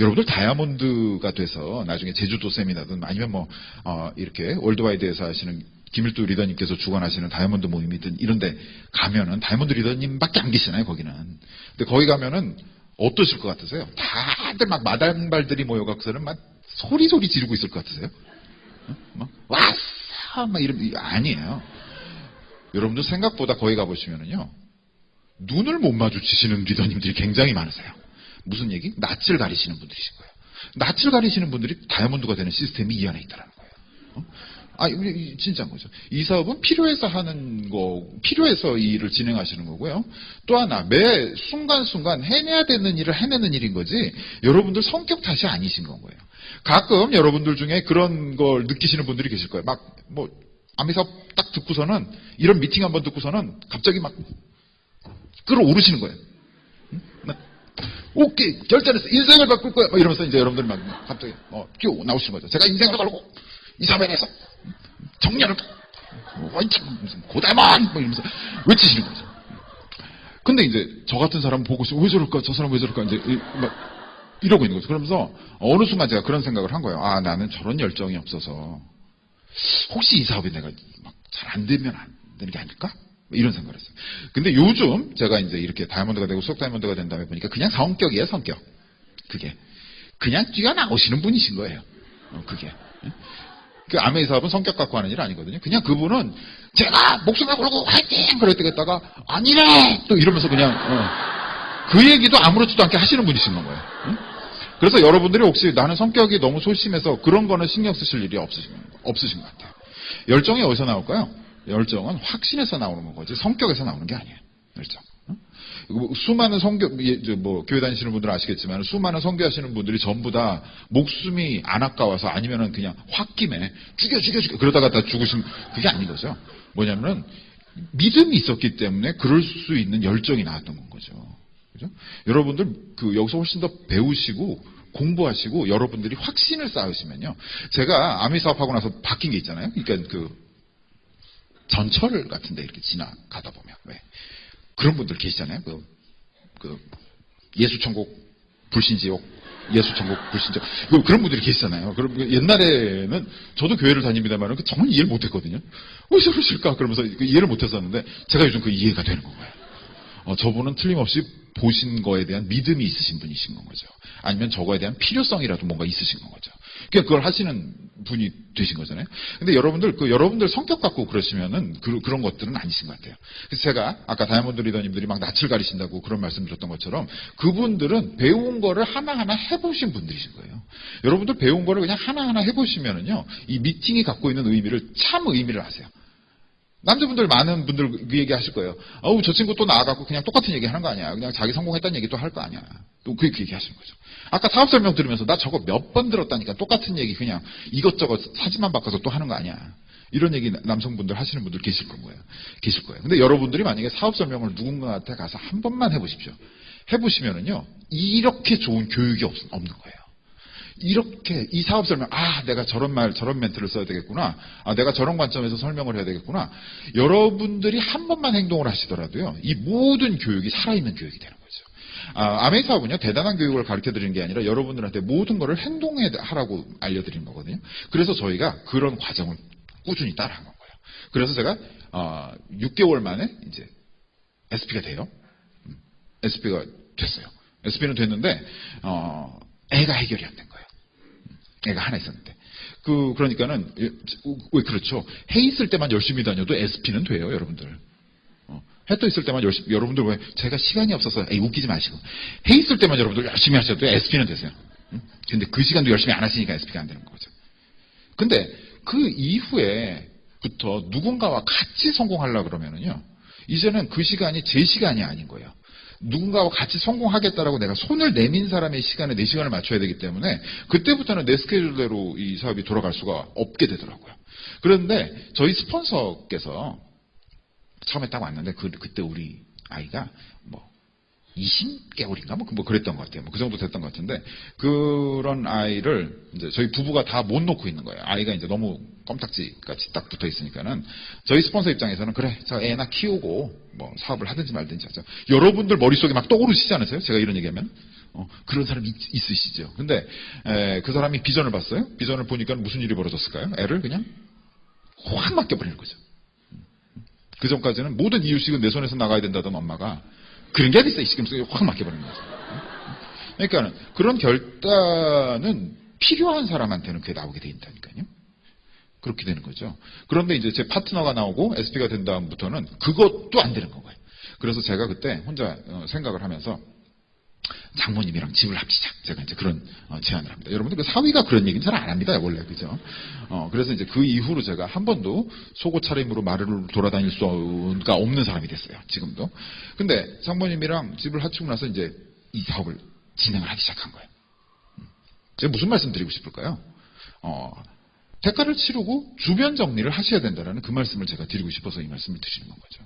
여러분들 다이아몬드가 돼서 나중에 제주도 세미나든 아니면 이렇게 월드와이드에서 하시는 김일두 리더님께서 주관하시는 다이아몬드 모임이든 이런데 가면은 다이아몬드 리더님밖에 안 계시잖아요, 거기는. 근데 거기 가면은 어떠실 것 같으세요? 다들 막 마당발들이 모여갖고서는 막 소리 지르고 있을 것 같으세요? 왔어! 막 아니에요. 여러분들 생각보다 거기 가보시면은요, 눈을 못 마주치시는 리더님들이 굉장히 많으세요. 무슨 얘기? 낯을 가리시는 분들이신 거예요. 낯을 가리시는 분들이 다이아몬드가 되는 시스템이 이 안에 있다는 거예요. 진짜인 거죠. 이 사업은 필요해서 이 일을 진행하시는 거고요. 또 하나, 매 순간순간 해내야 되는 일을 해내는 일인 거지, 여러분들 성격 탓이 아니신 건 거예요. 가끔 여러분들 중에 그런 걸 느끼시는 분들이 계실 거예요. 아메이 사업 딱 듣고서는, 이런 미팅 한번 듣고서는 갑자기 막 끌어오르시는 거예요. 오케이, 결단했어. 인생을 바꿀 거야. 이러면서 이제 여러분들이 막 갑자기 끼워 나오시는 거죠. 제가 인생을 걸고 이 사업에 대해서 정년을 무슨 고대만 이러면서 외치시는 거죠. 근데 이제 저 같은 사람 보고 왜 저럴까? 저 사람 왜 저럴까? 이제 막 이러고 있는 거죠. 그러면서 어느 순간 제가 그런 생각을 한 거예요. 나는 저런 열정이 없어서 혹시 이 사업이 내가 막 잘 안 되면 안 되는 게 아닐까? 이런 생각을 했어요. 근데 요즘 제가 이제 이렇게 다이아몬드가 되고 수석 다이아몬드가 된 다음에 보니까 그냥 성격이에요, 성격. 그게. 그냥 뛰어나오시는 분이신 거예요. 그게. 그 아메이 사업은 성격 갖고 하는 일 아니거든요. 그냥 그분은 제가 목숨을 걸고 화이팅! 그랬다가 아니래! 또 이러면서 그냥, 그 얘기도 아무렇지도 않게 하시는 분이신 거예요. 그래서 여러분들이 혹시 나는 성격이 너무 소심해서 그런 거는 신경 쓰실 일이 없으신 것 같아요. 열정이 어디서 나올까요? 열정은 확신에서 나오는 거지 성격에서 나오는 게 아니에요. 열정. 수많은 교회 다니시는 분들은 아시겠지만 수많은 선교하시는 분들이 전부 다 목숨이 안 아까워서 아니면은 그냥 홧김에 죽여 그러다가 다 죽으신 그게 아닌 거죠. 뭐냐면은 믿음이 있었기 때문에 그럴 수 있는 열정이 나왔던 거죠. 그죠? 여러분들 여기서 훨씬 더 배우시고 공부하시고 여러분들이 확신을 쌓으시면요. 제가 아메이 사업하고 나서 바뀐 게 있잖아요. 그러니까 전철 같은데 이렇게 지나가다 보면 왜 그런 분들 계시잖아요. 예수천국 불신지옥, 예수천국 불신지옥 그런 분들이 계시잖아요. 그럼 옛날에는 저도 교회를 다닙니다만 정말 이해를 못했거든요. 왜 저러실까? 그러면서 이해를 못했었는데 제가 요즘 그 이해가 되는 거예요. 저분은 틀림없이 보신 거에 대한 믿음이 있으신 분이신 건 거죠. 아니면 저거에 대한 필요성이라도 뭔가 있으신 건 거죠. 그러니까 그걸 하시는 분이 되신 거잖아요. 근데 여러분들 성격 갖고 그러시면은 그런 것들은 아니신 것 같아요. 그래서 제가 아까 다이아몬드 리더님들이 막 낯을 가리신다고 그런 말씀 드렸던 것처럼 그분들은 배운 거를 하나하나 해보신 분들이신 거예요. 여러분들 배운 거를 그냥 하나하나 해보시면은요, 이 미팅이 갖고 있는 의미를 참 의미를 아세요. 남자분들 많은 분들 그 얘기 하실 거예요. 어우, 저 친구 또 나와갖고 그냥 똑같은 얘기 하는 거 아니야. 그냥 자기 성공했다는 얘기 또 할 거 아니야. 또 그 얘기 하시는 거죠. 아까 사업 설명 들으면서 나 저거 몇 번 들었다니까 똑같은 얘기 그냥 이것저것 사진만 바꿔서 또 하는 거 아니야. 이런 얘기 남성분들 하시는 분들 계실 거예요. 근데 여러분들이 만약에 사업 설명을 누군가한테 가서 한 번만 해보십시오. 해보시면은요, 이렇게 좋은 교육이 없는 거예요. 이렇게 이 사업 설명, 내가 저런 멘트를 써야 되겠구나. 내가 저런 관점에서 설명을 해야 되겠구나. 여러분들이 한 번만 행동을 하시더라도요, 이 모든 교육이 살아있는 교육이 되는 거죠. 아메이 사업은요, 대단한 교육을 가르쳐 드리는 게 아니라 여러분들한테 모든 거를 행동하라고 알려드리는 거거든요. 그래서 저희가 그런 과정을 꾸준히 따라한 거예요. 그래서 제가 6개월 만에 이제 SP가 돼요. SP가 됐어요. SP는 됐는데 애가 해결이 안 된 거예요. 애가 하나 있었는데. 그러니까는, 왜 그렇죠. 해 있을 때만 열심히 다녀도 SP는 돼요, 여러분들. 해 떠 있을 때만 열심히, 여러분들 왜, 제가 시간이 없어서, 웃기지 마시고. 해 있을 때만 여러분들 열심히 하셔도 SP는 되세요. 근데 그 시간도 열심히 안 하시니까 SP가 안 되는 거죠. 근데 그 이후에부터 누군가와 같이 성공하려고 그러면은요, 이제는 그 시간이 제 시간이 아닌 거예요. 누군가와 같이 성공하겠다라고 내가 손을 내민 사람의 시간에 내 시간을 맞춰야 되기 때문에 그때부터는 내 스케줄대로 이 사업이 돌아갈 수가 없게 되더라고요. 그런데 저희 스폰서께서 처음에 딱 왔는데 그때 우리 아이가 20개월인가 뭐 그랬던 것 같아요. 그 정도 됐던 것 같은데 그런 아이를 이제 저희 부부가 다 못 놓고 있는 거예요. 아이가 이제 너무 껌딱지 같이 딱 붙어 있으니까는 저희 스폰서 입장에서는 그래, 저 애나 키우고 뭐 사업을 하든지 말든지 하죠. 여러분들 머릿속에 막 떠오르시지 않으세요? 제가 이런 얘기하면 그런 사람이 있으시죠. 근데 그 사람이 비전을 봤어요. 비전을 보니까 무슨 일이 벌어졌을까요? 애를 그냥 확 맡겨버리는 거죠. 그 전까지는 모든 이유식은 내 손에서 나가야 된다던 엄마가 그런 게 어딨어, 지금 확 맡겨버리는 거죠. 그러니까 그런 결단은 필요한 사람한테는 그게 나오게 돼 있다니까요. 그렇게 되는 거죠. 그런데 이제 제 파트너가 나오고 SP가 된 다음부터는 그것도 안 되는 거예요. 그래서 제가 그때 혼자 생각을 하면서 장모님이랑 집을 합치자. 제가 이제 그런 제안을 합니다. 여러분들 그 사위가 그런 얘기는 잘 안 합니다. 원래. 그죠? 그래서 이제 그 이후로 제가 한 번도 속옷 차림으로 말을 돌아다닐 수가 없는 사람이 됐어요. 지금도. 근데 장모님이랑 집을 합치고 나서 이제 이 사업을 진행을 하기 시작한 거예요. 제가 무슨 말씀 드리고 싶을까요? 대가를 치르고 주변 정리를 하셔야 된다는 그 말씀을 제가 드리고 싶어서 이 말씀을 드리는 건 거죠.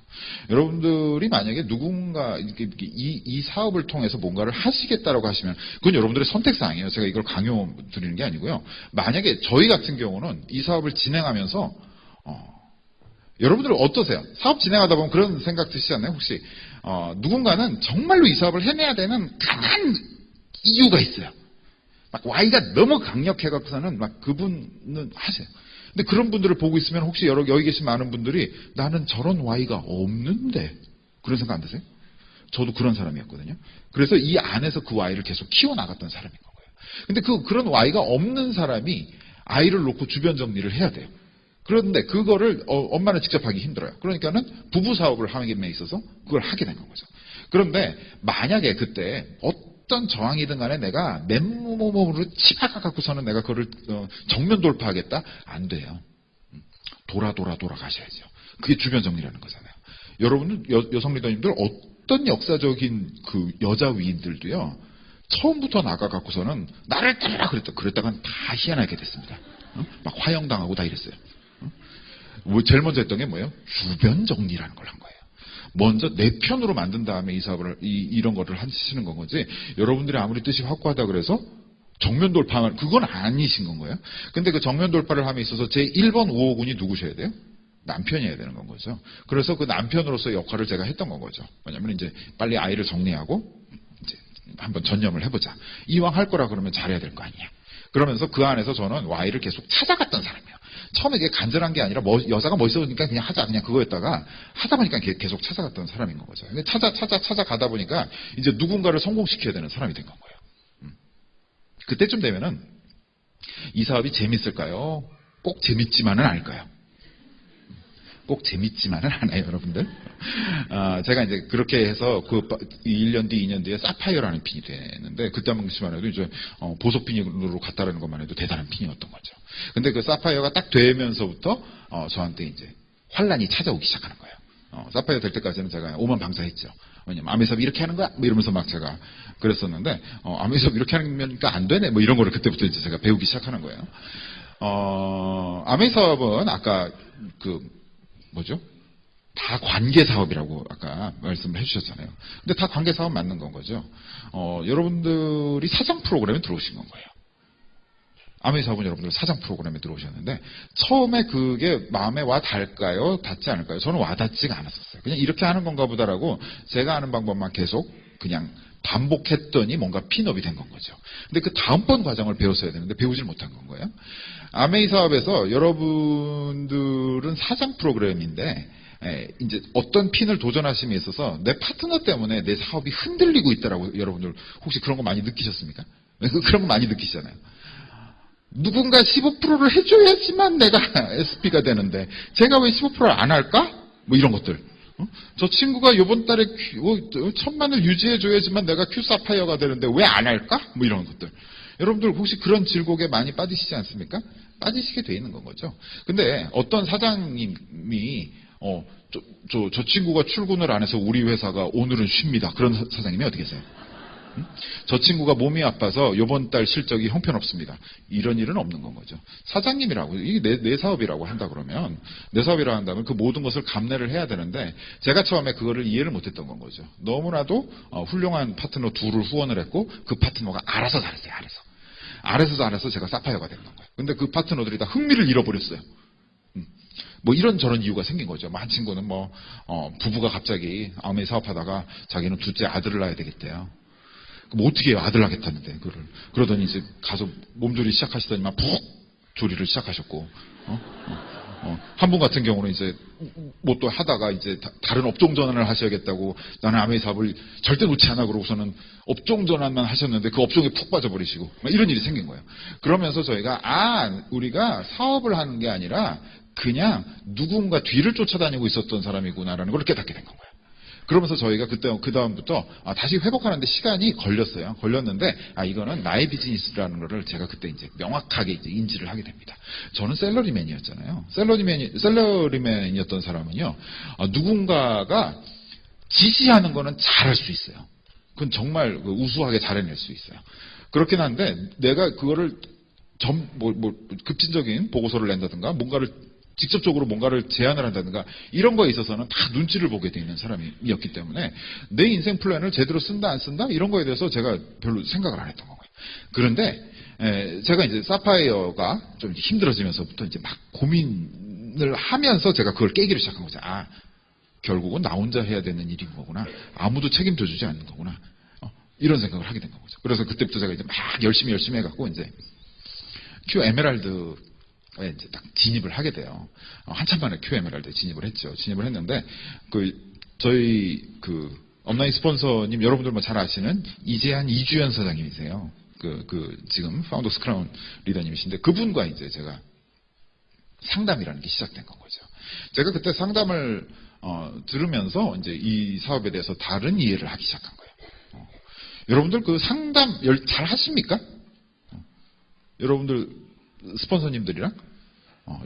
여러분들이 만약에 누군가 이 사업을 통해서 뭔가를 하시겠다라고 하시면 그건 여러분들의 선택사항이에요. 제가 이걸 강요 드리는 게 아니고요. 만약에 저희 같은 경우는 이 사업을 진행하면서 여러분들 어떠세요? 사업 진행하다 보면 그런 생각 드시지 않나요? 혹시 누군가는 정말로 이 사업을 해내야 되는 강한 이유가 있어요. 막 Y가 너무 강력해갖고서는 막 그분은 하세요. 근데 그런 분들을 보고 있으면 혹시 여기 계신 많은 분들이 나는 저런 Y가 없는데 그런 생각 안 드세요? 저도 그런 사람이었거든요. 그래서 이 안에서 그 Y를 계속 키워나갔던 사람인 거예요. 근데 그런 Y가 없는 사람이 아이를 놓고 주변 정리를 해야 돼요. 그런데 그거를 엄마는 직접 하기 힘들어요. 그러니까는 부부 사업을 하는 데 있어서 그걸 하게 된 거죠. 그런데 만약에 그때 어떤 저항이든 간에 내가 맨몸으로 치박아갖고서는 내가 그거를 정면 돌파하겠다? 안 돼요. 돌아가셔야죠. 그게 주변 정리라는 거잖아요. 여러분들 여성 리더님들 어떤 역사적인 그 여자 위인들도요. 처음부터 나가갖고서는 나를 따르라 그랬다간 다 희한하게 됐습니다. 막 화형당하고 다 이랬어요. 제일 먼저 했던 게 뭐예요? 주변 정리라는 걸 한 거예요. 먼저 내 편으로 만든 다음에 이 사업을 이런 거를 하시는 건 거지. 여러분들이 아무리 뜻이 확고하다 그래서 정면 돌파하면 그건 아니신 건 거예요. 근데 그 정면 돌파를 함에 있어서 제 1번 우호군이 누구셔야 돼요? 남편이어야 되는 건 거죠. 그래서 그 남편으로서의 역할을 제가 했던 건 거죠. 왜냐면 이제 빨리 아이를 정리하고 이제 한번 전념을 해보자. 이왕 할 거라 그러면 잘해야 될 거 아니야. 그러면서 그 안에서 저는 Y를 계속 찾아갔던 사람이에요. 처음에 이게 간절한 게 아니라 여자가 멋있으니까 그냥 하자 그냥 그거였다가 하다 보니까 계속 찾아갔던 사람인 거죠. 근데 찾아가다 보니까 이제 누군가를 성공시켜야 되는 사람이 된 건 거예요. 그때쯤 되면은 이 사업이 재밌을까요? 꼭 재밌지만은 않을까요? 꼭 재밌지만은 않아요, 여러분들. 제가 이제 그렇게 해서 그 1년 뒤, 2년 뒤에 사파이어라는 핀이 되는데, 그때 당시만 해도 이제 보석 핀으로 갔다라는 것만 해도 대단한 핀이었던 거죠. 근데 그 사파이어가 딱 되면서부터 저한테 이제 환란이 찾아오기 시작하는 거예요. 사파이어 될 때까지는 제가 오만방사했죠. 왜냐면 아메이사업 이렇게 하는 거야? 뭐 이러면서 막 제가 그랬었는데, 아메이사업 이렇게 하는 거니까 안 되네? 뭐 이런 거를 그때부터 이제 제가 배우기 시작하는 거예요. 아메이사업은 아까 뭐죠? 다 관계 사업이라고 아까 말씀을 해주셨잖아요. 근데 다 관계 사업 맞는 건 거죠. 여러분들이 사장 프로그램에 들어오신 건 거예요. 아메이 사업은 여러분들 사장 프로그램에 들어오셨는데 처음에 그게 마음에 와 닿을까요? 닿지 않을까요? 저는 와 닿지가 않았었어요. 그냥 이렇게 하는 건가 보다라고 제가 아는 방법만 계속 그냥 반복했더니 뭔가 핀업이 된 건 거죠. 근데 그 다음번 과정을 배웠어야 되는데 배우질 못한 건 거예요. 아메이 사업에서 여러분들은 사장 프로그램인데 이제 어떤 핀을 도전하심에 있어서 내 파트너 때문에 내 사업이 흔들리고 있다라고 여러분들 혹시 그런 거 많이 느끼셨습니까? 그런 거 많이 느끼시잖아요. 누군가 15%를 해줘야지만 내가 SP가 되는데 제가 왜 15%를 안 할까? 뭐 이런 것들. 저 친구가 이번 달에 1,000만을 유지해줘야지만 내가 큐사파이어가 되는데 왜 안 할까? 뭐 이런 것들. 여러분들 혹시 그런 질곡에 많이 빠지시지 않습니까? 빠지시게 돼 있는 건 거죠. 근데 어떤 사장님이 저 친구가 출근을 안 해서 우리 회사가 오늘은 쉽니다. 그런 사장님이 어디 계세요? 저 친구가 몸이 아파서 이번 달 실적이 형편없습니다. 이런 일은 없는 건 거죠. 사장님이라고 이게 내 사업이라고 한다 그러면 내 사업이라고 한다면 그 모든 것을 감내를 해야 되는데 제가 처음에 그거를 이해를 못했던 건 거죠. 너무나도 훌륭한 파트너 둘을 후원을 했고 그 파트너가 알아서 잘했어요. 알아서 제가 사파이어가 된 건가요. 근데 그 파트너들이 다 흥미를 잃어버렸어요. 뭐 이런저런 이유가 생긴 거죠. 한 친구는 부부가 갑자기 아메이 사업하다가 자기는 둘째 아들을 낳아야 되겠대요. 뭐 어떻게 해요? 아들 낳겠다는데 그거를. 그러더니 이제 가서 몸조리 시작하시더니만 푹 조리를 시작하셨고 한 분 같은 경우는 이제 뭐 또 하다가 이제 다른 업종 전환을 하셔야겠다고 나는 아메이 사업을 절대 놓지 않아 그러고서는 업종 전환만 하셨는데 그 업종에 푹 빠져버리시고 이런 일이 생긴 거예요. 그러면서 저희가 우리가 사업을 하는 게 아니라 그냥 누군가 뒤를 쫓아다니고 있었던 사람이구나라는 걸 깨닫게 된 건가요. 그러면서 저희가 그 다음부터 다시 회복하는데 시간이 걸렸어요. 걸렸는데 이거는 나의 비즈니스라는 거를 제가 그때 이제 명확하게 이제 인지를 하게 됩니다. 저는 셀러리맨이었잖아요. 셀러리맨이었던 사람은요, 누군가가 지시하는 거는 잘할 수 있어요. 그건 정말 우수하게 잘해낼 수 있어요. 그렇긴 한데 내가 그거를 급진적인 보고서를 낸다든가 직접적으로 뭔가를 제안을 한다든가 이런 거에 있어서는 다 눈치를 보게 돼 있는 사람이었기 때문에 내 인생 플랜을 제대로 쓴다 안 쓴다 이런 거에 대해서 제가 별로 생각을 안 했던 거예요. 그런데 제가 이제 사파이어가 좀 힘들어지면서부터 이제 막 고민을 하면서 제가 그걸 깨기를 시작한 거죠. 결국은 나 혼자 해야 되는 일인 거구나. 아무도 책임져 주지 않는 거구나. 이런 생각을 하게 된 거죠. 그래서 그때부터 제가 이제 막 열심히 해갖고 이제 큐 에메랄드 이제 딱 진입을 하게 돼요. 한참 만에 큐 에메랄드에 진입을 했죠. 진입을 했는데 저희 업라인 스폰서님 여러분들 잘 아시는 이재한 이주연 사장님이세요. 지금 파운더스 크라운 리더님이신데 그분과 이제 제가 상담이라는 게 시작된 건 거죠. 제가 그때 상담을 들으면서 이제 이 사업에 대해서 다른 이해를 하기 시작한 거예요. 여러분들 그 상담 잘 하십니까? 여러분들 스폰서님들이랑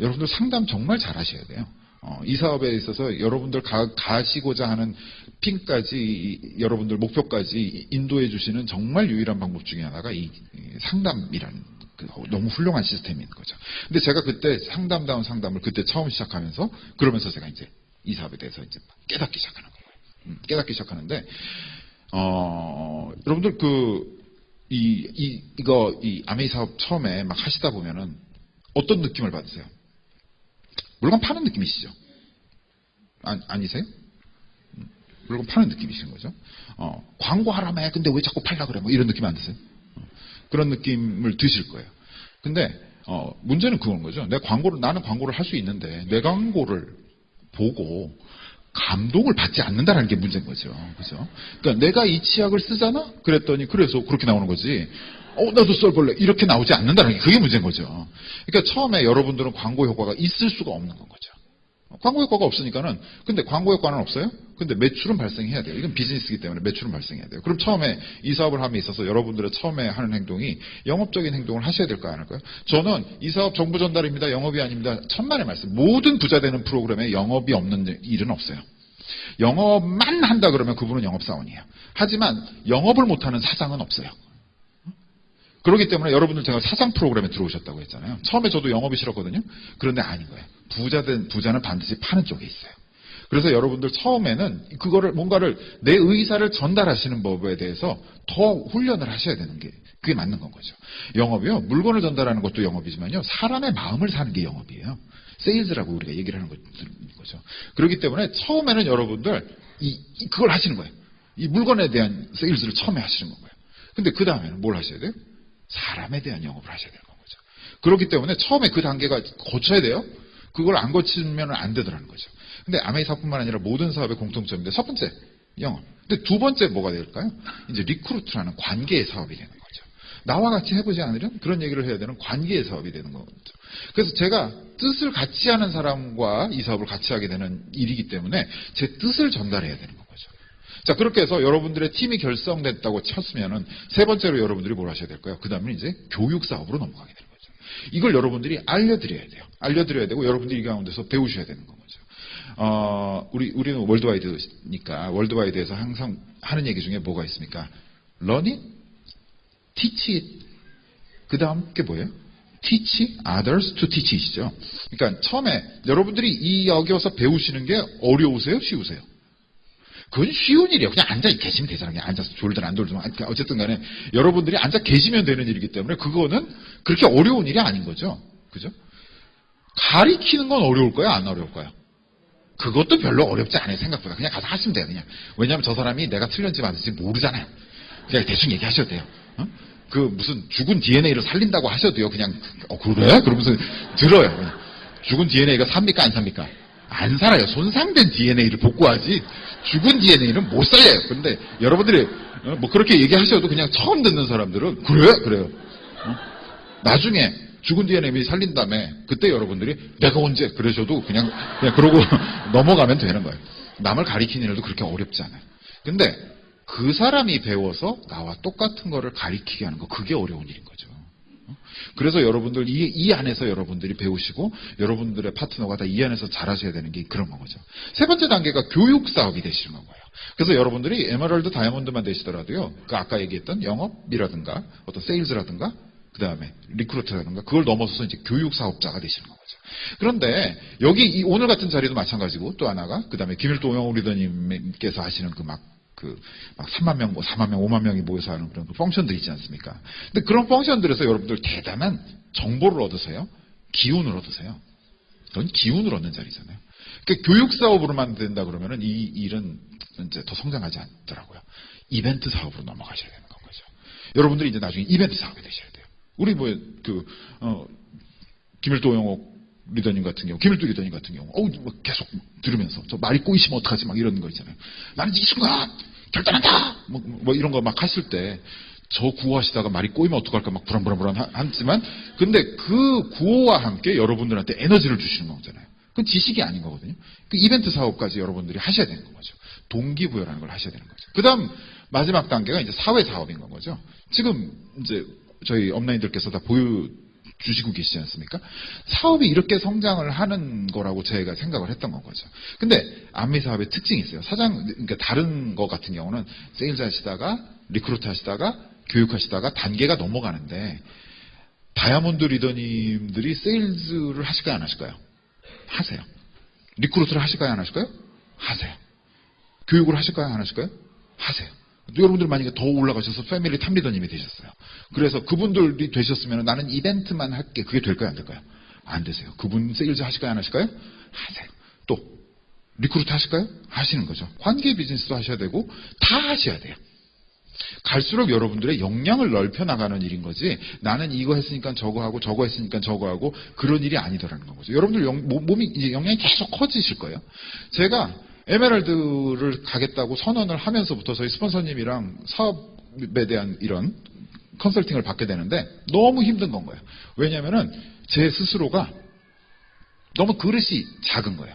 여러분들 상담 정말 잘 하셔야 돼요. 이 사업에 있어서 여러분들 가시고자 하는 핀까지 여러분들 목표까지 인도해 주시는 정말 유일한 방법 중에 하나가 이 상담이라는 너무 훌륭한 시스템인 거죠. 근데 제가 그때 상담다운 상담을 그때 처음 시작하면서 그러면서 제가 이제 이 사업에 대해서 이제 깨닫기 시작하는 거예요. 깨닫기 시작하는데 여러분들 이 아메이 사업 처음에 막 하시다 보면은 어떤 느낌을 받으세요? 물건 파는 느낌이시죠? 아니세요? 물건 파는 느낌이신 거죠? 광고하라며 근데 왜 자꾸 팔라 그래? 뭐 이런 느낌 안 드세요? 그런 느낌을 드실 거예요. 근데 문제는 그건 거죠. 나는 광고를 할 수 있는데 내 광고를 보고 감동을 받지 않는다라는 게 문제인 거죠. 그죠? 그러니까 내가 이 치약을 쓰잖아? 그랬더니 그래서 그렇게 나오는 거지. 나도 써볼래. 이렇게 나오지 않는다는 게 그게 문제인 거죠. 그러니까 처음에 여러분들은 광고 효과가 있을 수가 없는 건 거죠. 광고 효과가 없으니까는, 근데 광고 효과는 없어요? 근데 매출은 발생해야 돼요. 이건 비즈니스이기 때문에 매출은 발생해야 돼요. 그럼 처음에 이 사업을 함에 있어서 여러분들의 처음에 하는 행동이 영업적인 행동을 하셔야 될까요? 안 할까요? 저는 이 사업 정보 전달입니다. 영업이 아닙니다. 천만의 말씀. 모든 부자 되는 프로그램에 영업이 없는 일은 없어요. 영업만 한다 그러면 그분은 영업사원이에요. 하지만 영업을 못하는 사장은 없어요. 그렇기 때문에 여러분들 제가 사장 프로그램에 들어오셨다고 했잖아요. 처음에 저도 영업이 싫었거든요. 그런데 아닌 거예요. 부자는 반드시 파는 쪽에 있어요. 그래서 여러분들 처음에는 그거를 뭔가를 내 의사를 전달하시는 법에 대해서 더 훈련을 하셔야 되는 게 그게 맞는 건 거죠. 영업이요. 물건을 전달하는 것도 영업이지만요. 사람의 마음을 사는 게 영업이에요. 세일즈라고 우리가 얘기를 하는 거죠. 그렇기 때문에 처음에는 여러분들 그걸 하시는 거예요. 이 물건에 대한 세일즈를 처음에 하시는 거예요. 근데 그 다음에는 뭘 하셔야 돼요? 사람에 대한 영업을 하셔야 되는 거죠. 그렇기 때문에 처음에 그 단계가 거쳐야 돼요. 그걸 안 거치면 안 되더라는 거죠. 근데 아메이 사업뿐만 아니라 모든 사업의 공통점인데 첫 번째 영업. 근데 두 번째 뭐가 될까요? 이제 리크루트라는 관계의 사업이 되는 거죠. 나와 같이 해보지 않으면 그런 얘기를 해야 되는 관계의 사업이 되는 거죠. 그래서 제가 뜻을 같이 하는 사람과 이 사업을 같이 하게 되는 일이기 때문에 제 뜻을 전달해야 되는 거죠. 자, 그렇게 해서 여러분들의 팀이 결성됐다고 쳤으면은 세 번째로 여러분들이 뭘 하셔야 될까요? 그 다음에 이제 교육 사업으로 넘어가게 되는 거죠. 이걸 여러분들이 알려드려야 돼요. 알려드려야 되고 여러분들이 이 가운데서 배우셔야 되는 거죠. 우리는 월드와이드니까 월드와이드에서 항상 하는 얘기 중에 뭐가 있습니까? Learn it, teach it. 그 다음 게 뭐예요? Teach others to teach it이죠. 그러니까 처음에 여러분들이 이 여기서 배우시는 게 어려우세요? 쉬우세요? 그건 쉬운 일이에요. 그냥 앉아 계시면 되잖아요. 그냥 앉아서 졸든 안 졸든. 어쨌든 간에 여러분들이 앉아 계시면 되는 일이기 때문에 그거는 그렇게 어려운 일이 아닌 거죠. 그죠? 가리키는 건 어려울까요? 안 어려울까요? 그것도 별로 어렵지 않아요. 생각보다. 그냥 가서 하시면 돼요. 그냥. 왜냐하면 저 사람이 내가 틀렸는지 맞는지 모르잖아요. 그냥 대충 얘기하셔도 돼요. 그 무슨 죽은 DNA를 살린다고 하셔도요. 그냥 그래? 그러면서 들어요. 그냥. 죽은 DNA가 삽니까? 안 삽니까? 안 살아요. 손상된 DNA를 복구하지 죽은 DNA는 못 살려요. 그런데 여러분들이 뭐 그렇게 얘기하셔도 그냥 처음 듣는 사람들은 그래요. 나중에 죽은 DNA 살린 다음에 그때 여러분들이 내가 언제 그러셔도 그냥 그러고 넘어가면 되는 거예요. 남을 가리키는 일도 그렇게 어렵지 않아요. 근데 그 사람이 배워서 나와 똑같은 거를 가리키게 하는 거 그게 어려운 일인 거죠. 그래서 여러분들 이 안에서 여러분들이 배우시고 여러분들의 파트너가 다 이 안에서 잘하셔야 되는 게 그런 거죠. 세 번째 단계가 교육 사업이 되시는 거예요. 그래서 여러분들이 에메랄드 다이아몬드만 되시더라도요. 그 아까 얘기했던 영업이라든가 어떤 세일즈라든가 그 다음에 리크루트라든가 그걸 넘어서서 이제 교육 사업자가 되시는 거죠. 그런데 여기 오늘 같은 자리도 마찬가지고 또 하나가 그 다음에 김일도 오영우 리더님께서 하시는 막 3만 명, 4만 명, 5만 명이 모여서 하는 그런 펑션들 있지 않습니까? 근데 그런 펑션들에서 여러분들 대단한 정보를 얻으세요. 기운을 얻으세요. 그건 기운을 얻는 자리잖아요. 그러니까 교육 사업으로만 된다 그러면은 이 일은 이제 더 성장하지 않더라고요. 이벤트 사업으로 넘어가셔야 되는 건 거죠. 여러분들이 이제 나중에 이벤트 사업이 되셔야 돼요. 우리 김일도 오영옥 리더님 같은 경우, 김일도 리더님 같은 경우, 계속 들으면서, 저 말이 꼬이시면 어떡하지? 막 이런 거 있잖아요. 나는 이 순간 결단한다! 뭐 이런 거 막 하실 때, 저 구호하시다가 말이 꼬이면 어떡할까 막 불안하지만, 근데 그 구호와 함께 여러분들한테 에너지를 주시는 거잖아요. 그건 지식이 아닌 거거든요. 그 이벤트 사업까지 여러분들이 하셔야 되는 거죠. 동기부여라는 걸 하셔야 되는 거죠. 그 다음, 마지막 단계가 이제 사회 사업인 건 거죠. 지금 이제 저희 업라인들께서 다 주시고 계시지 않습니까? 사업이 이렇게 성장을 하는 거라고 제가 생각을 했던 건 거죠. 근데 안미 사업의 특징이 있어요. 그러니까 다른 거 같은 경우는 세일즈 하시다가 리크루트 하시다가 교육하시다가 단계가 넘어가는데 다이아몬드 리더님들이 세일즈를 하실까요? 안 하실까요? 하세요. 리크루트를 하실까요? 안 하실까요? 하세요. 교육을 하실까요? 안 하실까요? 하세요. 여러분들 만약에 더 올라가셔서 패밀리 탑리더님이 되셨어요. 그래서 그분들이 되셨으면 나는 이벤트만 할게. 그게 될까요? 안 될까요? 안 되세요. 그분 세일즈 하실까요? 안 하실까요? 하세요. 또 리크루트 하실까요? 하시는 거죠. 관계 비즈니스도 하셔야 되고 다 하셔야 돼요. 갈수록 여러분들의 역량을 넓혀 나가는 일인 거지 나는 이거 했으니까 저거 하고 저거 했으니까 저거 하고 그런 일이 아니더라는 거죠. 여러분들 몸이 이제 역량이 계속 커지실 거예요. 제가 에메랄드를 가겠다고 선언을 하면서부터 저희 스폰서님이랑 사업에 대한 이런 컨설팅을 받게 되는데 너무 힘든 건 거예요. 왜냐면은 제 스스로가 너무 그릇이 작은 거예요.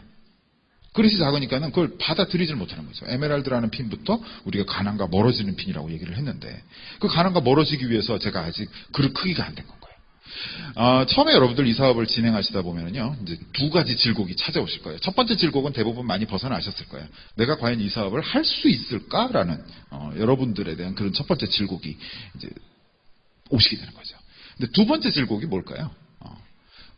그릇이 작으니까는 그걸 받아들이질 못하는 거죠. 에메랄드라는 핀부터 우리가 가난과 멀어지는 핀이라고 얘기를 했는데 그 가난과 멀어지기 위해서 제가 아직 그릇 크기가 안 된 건 거예요. 처음에 여러분들 이 사업을 진행하시다 보면은요, 이제 두 가지 질곡이 찾아오실 거예요. 첫 번째 질곡은 대부분 많이 벗어나셨을 거예요. 내가 과연 이 사업을 할 수 있을까라는 여러분들에 대한 그런 첫 번째 질곡이 이제 오시게 되는 거죠. 근데 두 번째 질곡이 뭘까요?